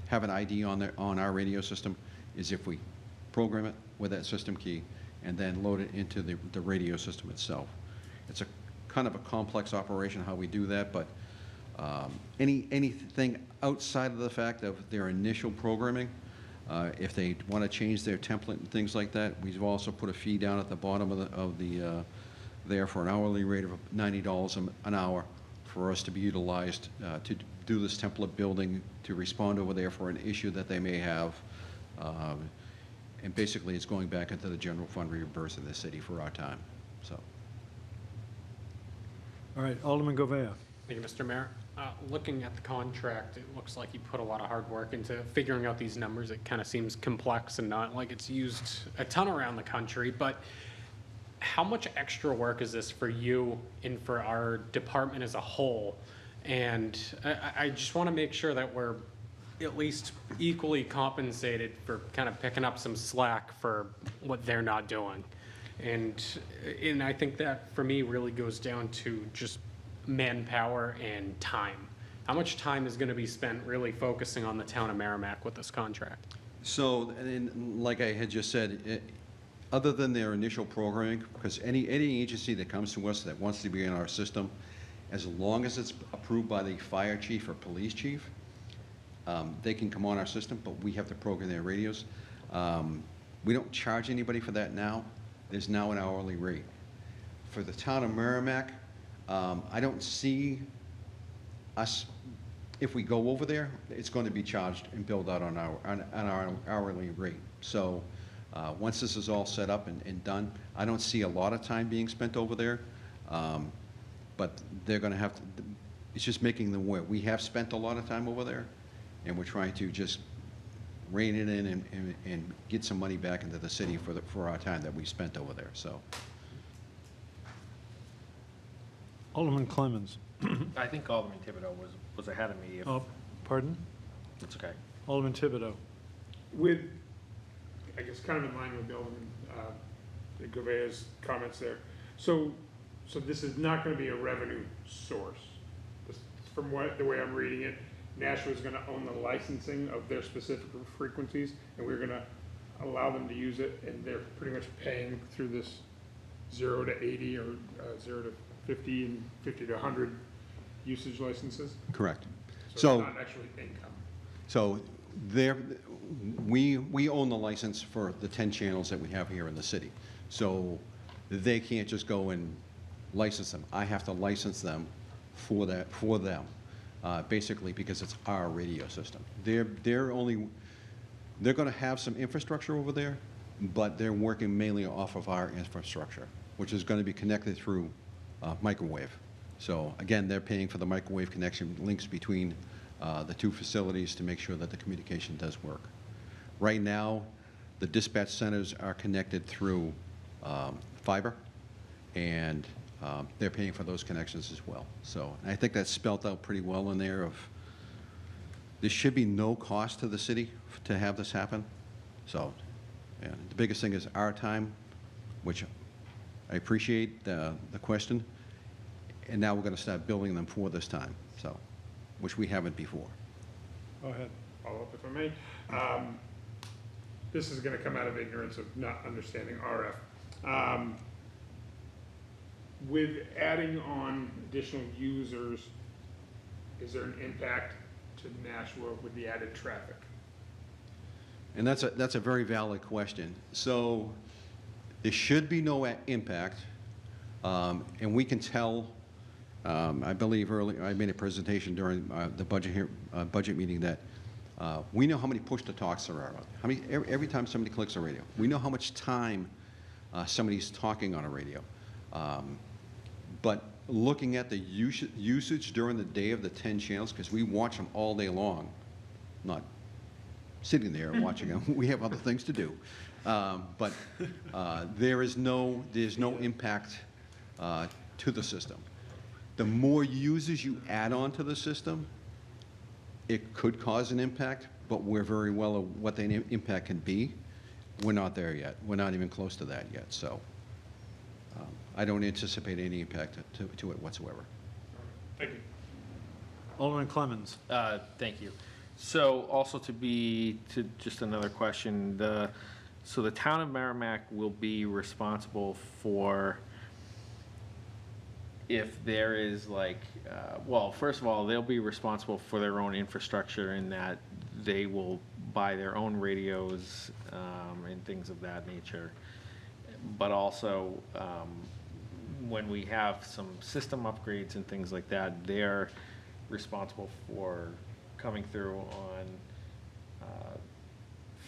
have an ID on our radio system is if we program it with that system key and then load it into the radio system itself. It's a kind of a complex operation how we do that, but anything outside of the fact of their initial programming, if they want to change their template and things like that, we've also put a fee down at the bottom of there for an hourly rate of $90 an hour for us to be utilized to do this template building, to respond over there for an issue that they may have. And basically, it's going back into the general fund reimbursing the city for our time, so. All right, Alderman Govea. Thank you, Mr. Mayor. Looking at the contract, it looks like you put a lot of hard work into figuring out these numbers. It kind of seems complex and not like it's used a ton around the country, but how much extra work is this for you and for our department as a whole? And I just want to make sure that we're at least equally compensated for kind of picking up some slack for what they're not doing. And I think that for me really goes down to just manpower and time. How much time is going to be spent really focusing on the town of Merrimack with this contract? So, and like I had just said, other than their initial programming, because any agency that comes to us that wants to be in our system, as long as it's approved by the fire chief or police chief, they can come on our system, but we have to program their radios. We don't charge anybody for that now. There's now an hourly rate. For the town of Merrimack, I don't see us, if we go over there, it's going to be charged and billed out on our hourly rate. So once this is all set up and done, I don't see a lot of time being spent over there, but they're going to have to, it's just making them aware. We have spent a lot of time over there, and we're trying to just rein it in and get some money back into the city for our time that we spent over there, so. Alderman Clemmons. I think Alderman Thibodeau was ahead of me. Oh, pardon? It's okay. Alderman Thibodeau. With, I guess, kind of in line with Alderman Govea's comments there. So this is not going to be a revenue source. From the way I'm reading it, Nashua is going to own the licensing of their specific frequencies, and we're going to allow them to use it, and they're pretty much paying through this 0 to 80 or 0 to 50 and 50 to 100 usage licenses. Correct. So it's not actually income. So we own the license for the 10 channels that we have here in the city. So they can't just go and license them. I have to license them for them, basically because it's our radio system. They're going to have some infrastructure over there, but they're working mainly off of our infrastructure, which is going to be connected through microwave. So again, they're paying for the microwave connection links between the two facilities to make sure that the communication does work. Right now, the dispatch centers are connected through fiber, and they're paying for those connections as well. So I think that's spelled out pretty well in there of there should be no cost to the city to have this happen. So yeah, the biggest thing is our time, which I appreciate the question, and now we're going to start billing them for this time, so, which we haven't before. Go ahead. Follow up if I may. This is going to come out of ignorance of not understanding RF. With adding on additional users, is there an impact to Nashua with the added traffic? And that's a very valid question. So there should be no impact, and we can tell. I believe earlier I made a presentation during the budget meeting that we know how many push-to-talks there are. How many every time somebody clicks a radio, we know how much time somebody's talking on a radio. But looking at the usage during the day of the 10 channels, because we watch them all day long, not sitting there and watching them. We have other things to do. But there's no impact to the system. The more users you add on to the system, it could cause an impact, but we're very well aware what the impact can be. We're not there yet. We're not even close to that yet. So I don't anticipate any impact to it whatsoever. Thank you. Alderman Clemmons. Thank you. So also to just another question, so the town of Merrimack will be responsible for if there is like, well, first of all, they'll be responsible for their own infrastructure in that they will buy their own radios and things of that nature. But also, when we have some system upgrades and things like that, they're responsible for coming through on,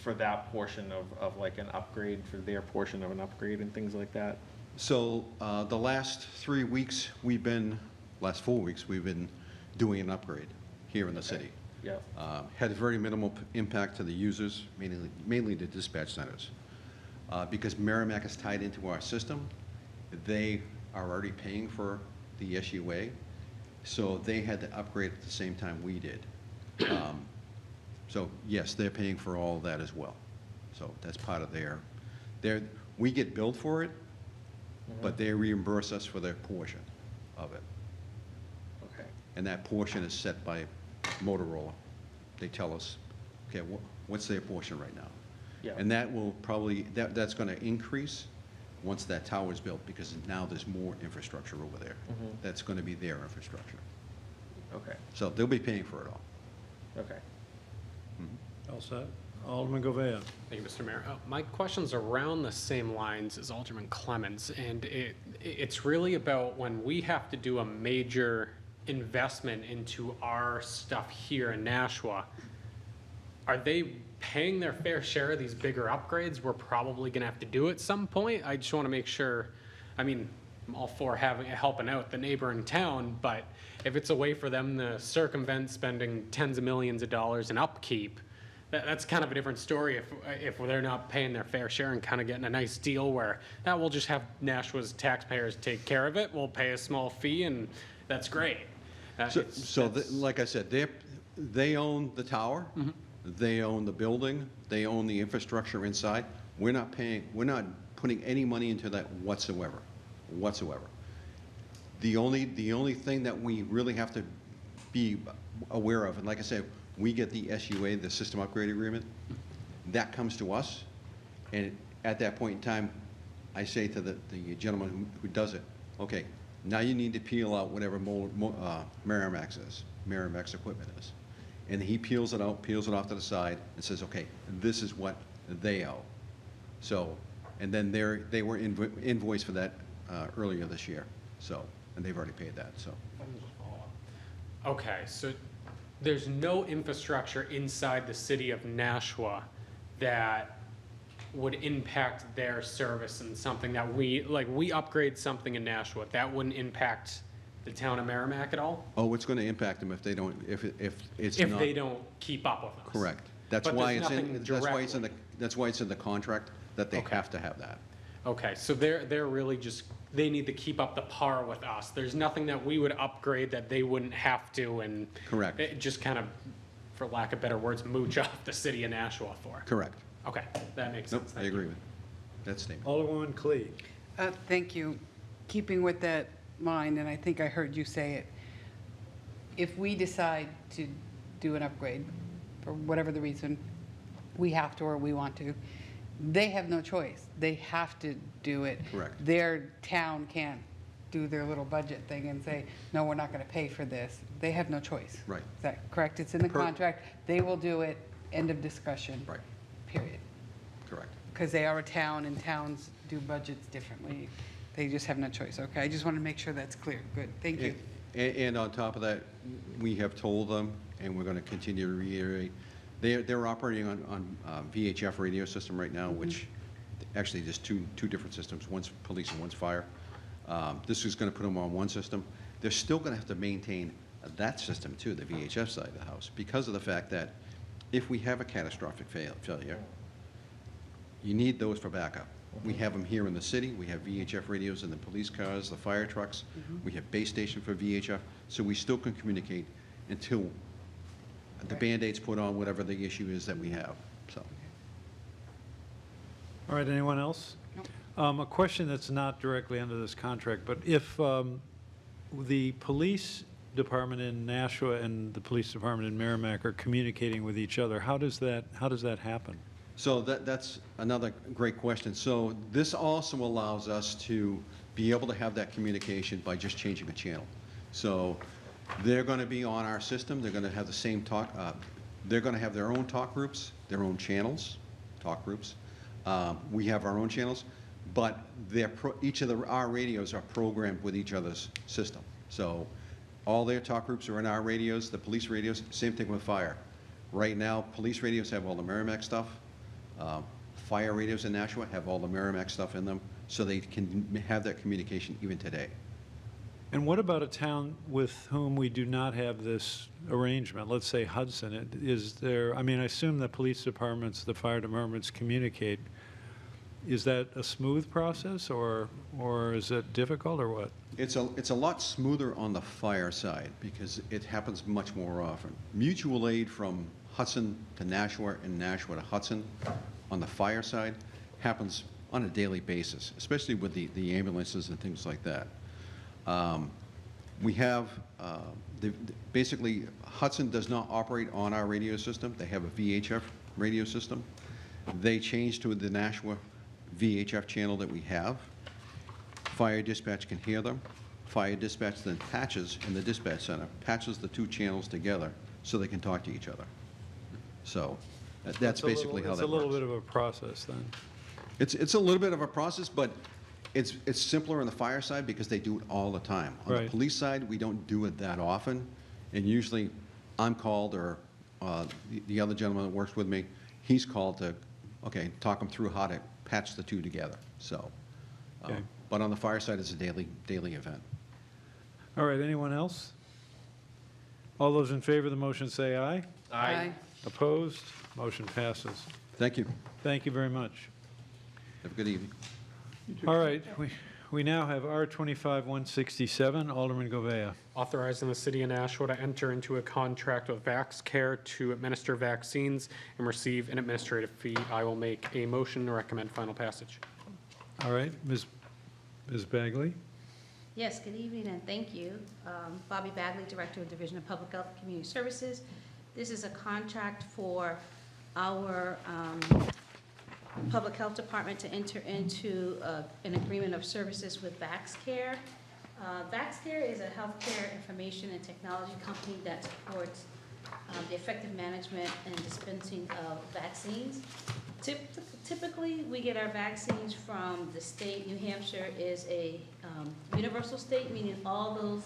for that portion of like an upgrade, for their portion of an upgrade and things like that. So the last 3 weeks, last 4 weeks, we've been doing an upgrade here in the city. Yeah. Had very minimal impact to the users, mainly the dispatch centers. Because Merrimack is tied into our system, they are already paying for the SUA, so they had to upgrade at the same time we did. So yes, they're paying for all of that as well. So that's part of we get billed for it, but they reimburse us for their portion of it. Okay. And that portion is set by Motorola. They tell us, okay, what's their portion right now? Yeah. And that will probably, that's going to increase once that tower is built, because now there's more infrastructure over there. That's going to be their infrastructure. Okay. So they'll be paying for it all. Okay. All set. Alderman Govea. Thank you, Mr. Mayor. My question's around the same lines as Alderman Clemmons, and it's really about when we have to do a major investment into our stuff here in Nashua, are they paying their fair share of these bigger upgrades we're probably going to have to do at some point? I just want to make sure, I mean, I'm all for helping out the neighboring town, but if it's a way for them to circumvent spending tens of millions of dollars in upkeep, that's kind of a different story if they're not paying their fair share and kind of getting a nice deal where we'll just have Nashua's taxpayers take care of it. We'll pay a small fee, and that's great. Like I said, they own the tower, they own the building, they own the infrastructure inside. We're not putting any money into that whatsoever. The only thing that we really have to be aware of, and like I said, we get the SUA, the System Upgrade Agreement, that comes to us, and at that point in time, I say to the gentleman who does it, okay, now you need to peel out whatever Merrimack's equipment is. And he peels it out, peels it off to the side, and says, okay, this is what they owe. So, and then they were invoiced for that earlier this year, so, and they've already paid that, so. Okay, so there's no infrastructure inside the city of Nashua that would impact their service and something that we upgrade something in Nashua, that wouldn't impact the town of Merrimack at all? Oh, it's going to impact them if they don't, if it's If not. they don't keep up with us? Correct. That's But why there's nothing that's why it's in the contract, that they Okay. have to have that. Okay, so they're really just, they need to keep up the par with us. There's nothing that we would upgrade that they wouldn't have to, and Correct. it just kind of, for lack of better words, mooch off the city of Nashua for. Correct. Okay, that makes Nope, sense. I Thank you. agree with that statement. Alderwoman Clee. Thank you. Keeping with that line, and I think I heard you say it, if we decide to do an upgrade, for whatever the reason, we have to or we want to, they have no choice. They have to do it. Correct. Their town can't do their little budget thing and say, no, we're not going to pay for this. They have no choice. Right. Is that correct? It's in the contract. They will do it, end of discussion. Right. Period. Correct. Because they are a town, and towns do budgets differently. They just have no choice. Okay, I just want to make sure that's clear. Good, thank you. And on top of that, we have told them, and we're going to continue to reiterate, they're operating on VHF radio system right now, which actually there's two different systems. One's police and one's fire. This is going to put them on one system. They're still going to have to maintain that system too, the VHF side of the house, because of the fact that if we have a catastrophic failure, you need those for backup. We have them here in the city. We have VHF radios in the police cars, the fire trucks. We have base station for VHF, so we still can communicate until the Band-Aids put on whatever the issue is that we have, so. All right, anyone else? A question that's not directly under this contract, but if the police department in Nashua and the police department in Merrimack are communicating with each other, how does that happen? So that's another great question. So this also allows us to be able to have that communication by just changing a channel. So they're going to be on our system. They're going to have the same talk. They're going to have their own talk groups, their own channels, talk groups. We have our own channels, but each of our radios are programmed with each other's system. So all their talk groups are in our radios, the police radios, same thing with fire. Right now, police radios have all the Merrimack stuff. Fire radios in Nashua have all the Merrimack stuff in them, so they can have that communication even today. And what about a town with whom we do not have this arrangement? Let's say Hudson. Is there, I mean, I assume the police departments, the fire departments communicate. Is that a smooth process, or is it difficult, or what? It's a lot smoother on the fire side because it happens much more often. Mutual aid from Hudson to Nashua and Nashua to Hudson on the fire side happens on a daily basis, especially with the ambulances and things like that. We have, basically, Hudson does not operate on our radio system. They have a VHF radio system. They changed to the Nashua VHF channel that we have. Fire dispatch can hear them. Fire dispatch then patches in the dispatch center, patches the two channels together so they can talk to each other. So that's basically how that works. It's a little bit of a process then. It's a little bit of a process, but it's simpler on the fire side because they do it all the time. On the Right. police side, we don't do it that often, and usually I'm called, or the other gentleman that works with me, he's called to, okay, talk them through how to patch the two together. So, Okay. but on the fire side, it's a daily event. All right, anyone else? All those in favor of the motion say aye. Aye. Opposed? Motion passes. Thank you. Thank you very much. Have a good evening. All right, we now have R-25-167, Alderman Govea. Authorizing the city of Nashua to enter into a contract with VaxCare to administer vaccines and receive an administrative fee. I will make a motion to recommend final passage. All right, Ms. Bagley? Yes, good evening and thank you. Bobby Bagley, Director of Division of Public Health and Community Services. This is a contract for our Public Health Department to enter into an agreement of services with VaxCare. VaxCare is a healthcare information and technology company that supports the effective management and dispensing of vaccines. Typically, we get our vaccines from the state. New Hampshire is a universal state, meaning all those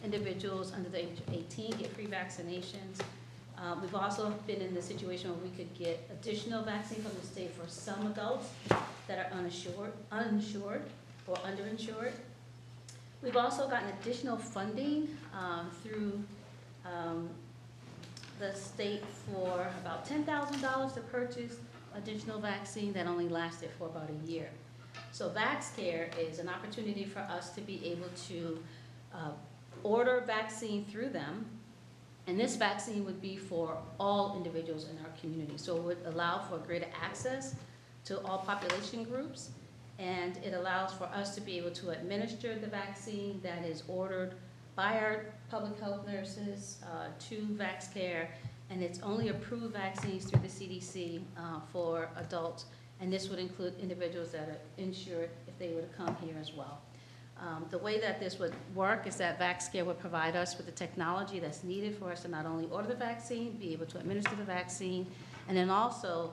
individuals under the age of 18 get free vaccinations. We've also been in the situation where we could get additional vaccine from the state for some adults that are uninsured or underinsured. We've also gotten additional funding through the state for about $10,000 to purchase additional vaccine that only lasted for about a year. So VaxCare is an opportunity for us to be able to order vaccine through them. And this vaccine would be for all individuals in our community. So it would allow for greater access to all population groups. And it allows for us to be able to administer the vaccine that is ordered by our public health nurses to VaxCare. And it's only approved vaccines through the CDC for adults. And this would include individuals that are insured if they were to come here as well. The way that this would work is that VaxCare would provide us with the technology that's needed for us to not only order the vaccine, be able to administer the vaccine, and then also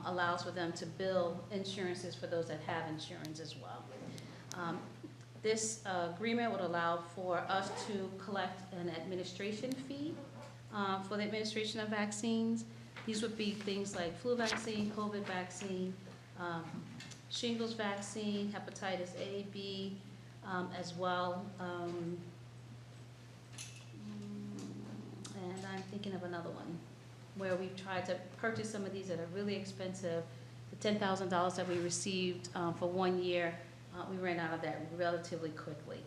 allows for them to bill insurances for those that have insurance as well. This agreement would allow for us to collect an administration fee for the administration of vaccines. These would be things like flu vaccine, COVID vaccine, shingles vaccine, hepatitis A, B, as well. And I'm thinking of another one. where we've tried to purchase some of these that are really expensive. The $10,000 that we received for 1 year, we ran out of that relatively quickly.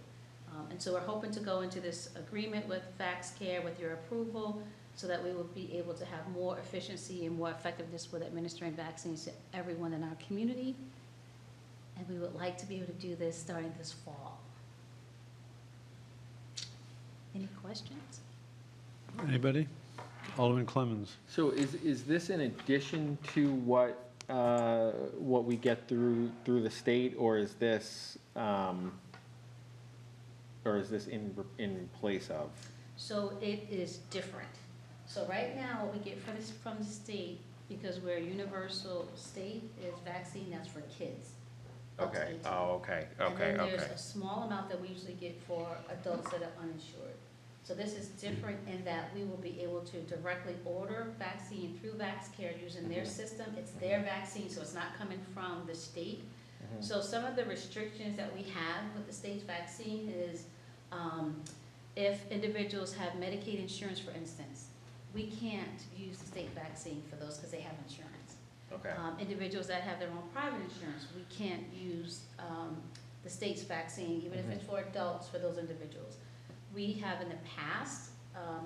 And so we're hoping to go into this agreement with VaxCare with your approval so that we will be able to have more efficiency and more effectiveness with administering vaccines to everyone in our community. And we would like to be able to do this starting this fall. Any questions? Anybody? Alderman Clemmons. So is this in addition to what we get through the state, or is this in place of? So it is different. So right now, what we get from the state, because we're a universal state, is vaccine that's for kids. up to Okay, 18. oh, okay, And okay, then there's okay. a small amount that we usually get for adults that are uninsured. So this is different in that we will be able to directly order vaccine through VaxCare using their system. It's their vaccine, so it's not coming from the state. So some of the restrictions that we have with the state's vaccine is if individuals have Medicaid insurance, for instance, we can't use the state vaccine for those because they have insurance. Okay. Individuals that have their own private insurance, we can't use the state's vaccine, even if it's for adults, for those individuals. We have in the past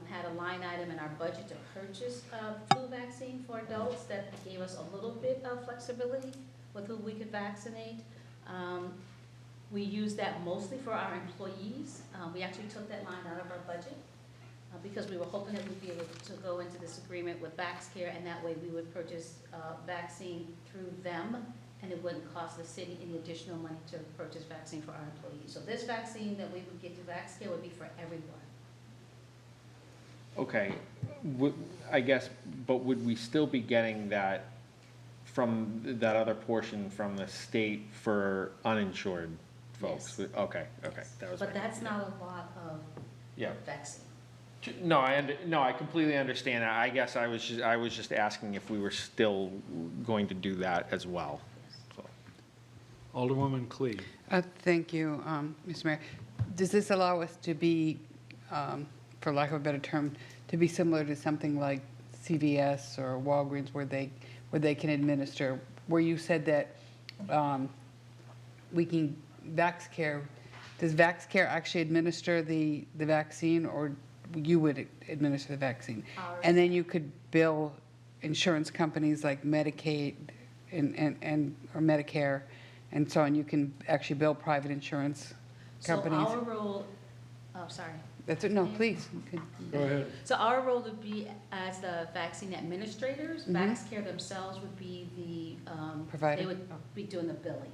had a line item in our budget to purchase flu vaccine for adults that gave us a little bit of flexibility with who we could vaccinate. We use that mostly for our employees. We actually took that line out of our budget because we were hoping that we'd be able to go into this agreement with VaxCare, and that way we would purchase vaccine through them, and it wouldn't cost the city any additional money to purchase vaccine for our employees. So this vaccine that we would get through VaxCare would be for everyone. Okay, I guess, but would we still be getting that from that other portion from the state for uninsured folks? Yes. Okay, okay. Yes. That was But my- that's not a lot of Yeah. vaccine. No, I completely understand that. I guess I was just asking if we were still going to do that as well. So. Alderwoman Clee. Thank you, Mr. Mayor. Does this allow us to be, for lack of a better term, to be similar to something like CVS or Walgreens where they can administer, where you said that we can, VaxCare, does VaxCare actually administer the vaccine, or you would administer the vaccine? Ours. And then you could bill insurance companies like Medicaid or Medicare and so on. You can actually bill private insurance companies. So our role, oh, sorry. That's it, no, please. you can- Go ahead. So our role would be as the vaccine administrators. VaxCare themselves would be the, Provider? they would be doing the billing.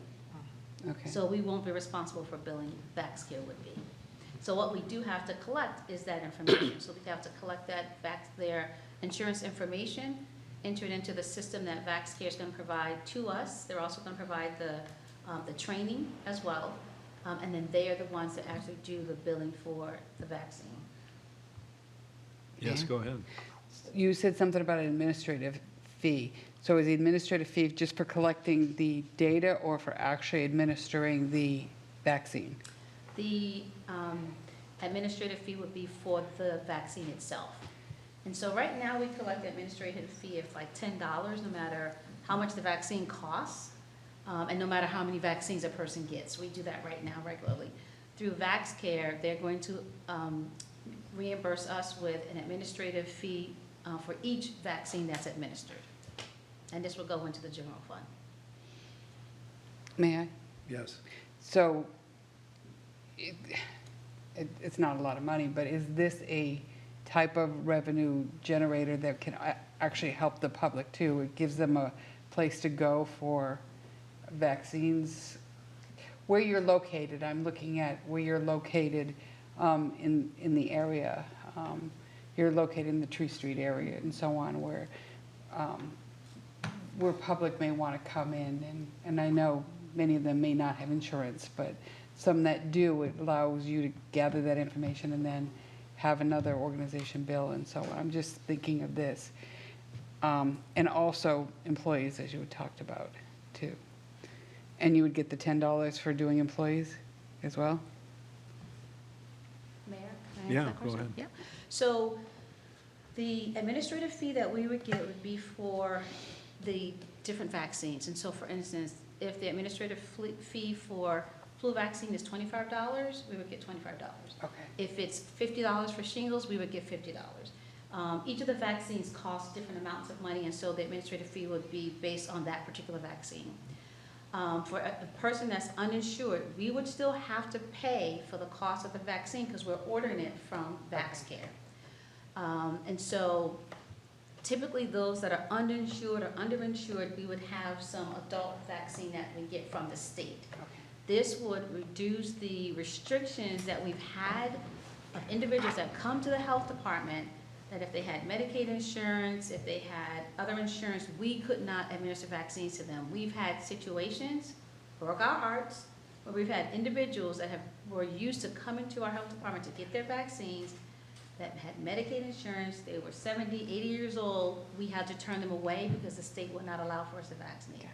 Okay. So we won't be responsible for billing, VaxCare would be. So what we do have to collect is that information. So we have to collect that their insurance information, enter it into the system that VaxCare is going to provide to us. They're also going to provide the training as well. And then they are the ones that actually do the billing for the vaccine. Yes, go ahead. You said something about an administrative fee. So is the administrative fee just for collecting the data or for actually administering the vaccine? The administrative fee would be for the vaccine itself. And so right now, we collect the administrative fee of like $10, no matter how much the vaccine costs, and no matter how many vaccines a person gets. We do that right now regularly. Through VaxCare, they're going to reimburse us with an administrative fee for each vaccine that's administered. And this will go into the general fund. May I? Yes. So it's not a lot of money, but is this a type of revenue generator that can actually help the public too? It gives them a place to go for vaccines. Where you're located, I'm looking at where you're located in the area. You're located in the Tree Street area and so on, where public may want to come in, and I know many of them may not have insurance, but some that do, it allows you to gather that information and then have another organization bill and so on. I'm just thinking of this. And also employees, as you had talked about, too. And you would get the $10 for doing employees as well? Mayor, can I Yeah, answer that go question? ahead. Yeah. So The administrative fee that we would get would be for the different vaccines. And so, for instance, if the administrative fee for flu vaccine is $25, we would get $25. Okay. If it's $50 for shingles, we would get $50. Each of the vaccines costs different amounts of money, and so the administrative fee would be based on that particular vaccine. For a person that's uninsured, we would still have to pay for the cost of the vaccine because we're ordering it from VaxCare. And so typically those that are uninsured or underinsured, we would have some adult vaccine that we get from the state. This would reduce the restrictions that we've had of individuals that come to the health department, that if they had Medicaid insurance, if they had other insurance, we could not administer vaccines to them. We've had situations, broke our hearts, where we've had individuals that were used to coming to our health department to get their vaccines, that had Medicaid insurance, they were 70, 80 years old, we had to turn them away because the state would not allow for us to vaccinate.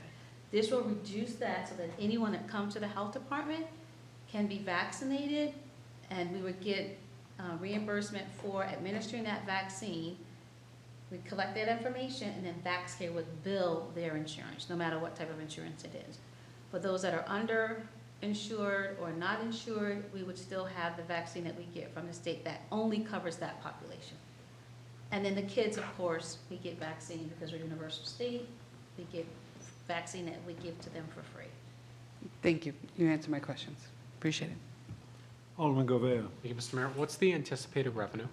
This will reduce that so that anyone that comes to the health department can be vaccinated, and we would get reimbursement for administering that vaccine. We'd collect that information, and then VaxCare would bill their insurance, no matter what type of insurance it is. For those that are underinsured or not insured, we would still have the vaccine that we get from the state that only covers that population. And then the kids, of course, we get vaccine because we're universal state. We get vaccine that we give to them for free. Thank you. You answered my questions. Appreciate it. Alderman Govea. Thank you, Mr. Mayor. What's the anticipated revenue?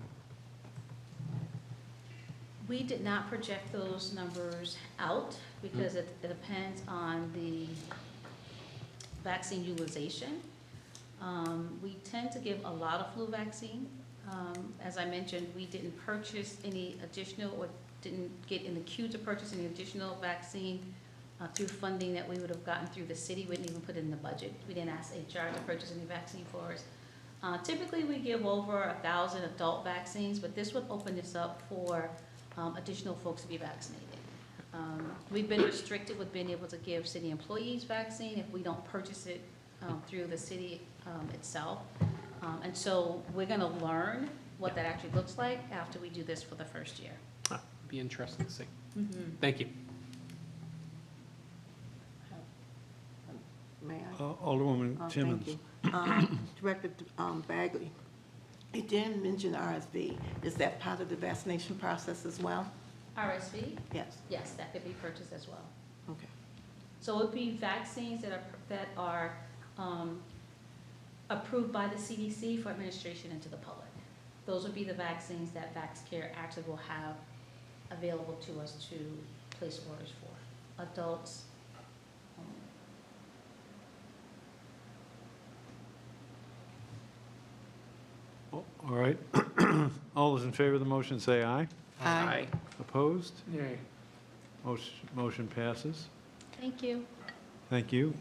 We did not project those numbers out because it depends on the vaccine utilization. We tend to give a lot of flu vaccine. As I mentioned, we didn't purchase any additional or didn't get in the queue to purchase any additional vaccine through funding that we would have gotten through the city. We didn't even put it in the budget. We didn't ask HR to purchase any vaccine for us. Typically, we give over 1,000 adult vaccines, but this would open this up for additional folks to be vaccinated. We've been restricted with being able to give city employees vaccine if we don't purchase it through the city itself. And so we're going to learn what that actually looks like after we do this for the first year. Be interested to see. Thank you. May I? Alderwoman Thank Timmons. you. Director Bagley, you didn't mention RSV. Is that part of the vaccination process as well? RSV? Yes. Yes, that could be purchased as well. Okay. So it would be vaccines that are approved by the CDC for administration into the public. Those would be the vaccines that VaxCare actually will have available to us to place orders for. Adults. All right. All those in favor of the motion say aye. Aye. Opposed? Yay. Motion passes. Thank you. Thank you.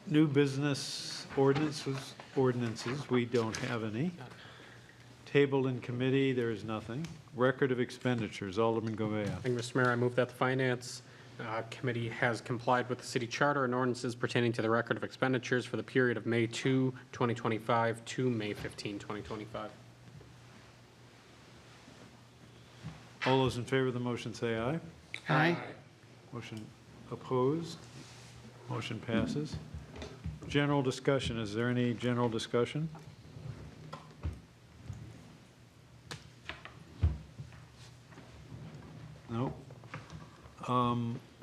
New business ordinances, we don't have any. Tabled in committee, there is nothing. Record of expenditures, Alderman Govea. Thank you, Mr. Mayor. I move that the Finance Committee has complied with the city charter and ordinances pertaining to the record of expenditures for the period of May 2, 2025 to May 15, 2025. All those in favor of the motion say aye. Aye. Motion opposed? Motion passes. General discussion, is there any general discussion? No.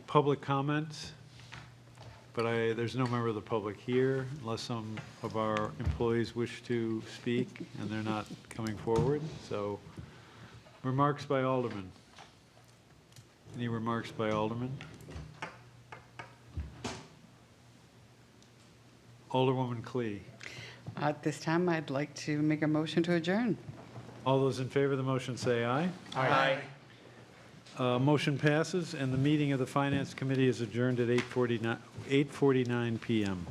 Public comment, but there's no member of the public here unless some of our employees wish to speak and they're not coming forward. So remarks by Alderman. Any remarks by Alderman? Alderwoman Clee. At this time, I'd like to make a motion to adjourn. All those in favor of the motion say aye. Aye. Motion passes, and the meeting of the Finance Committee is adjourned at 8:49 p.m.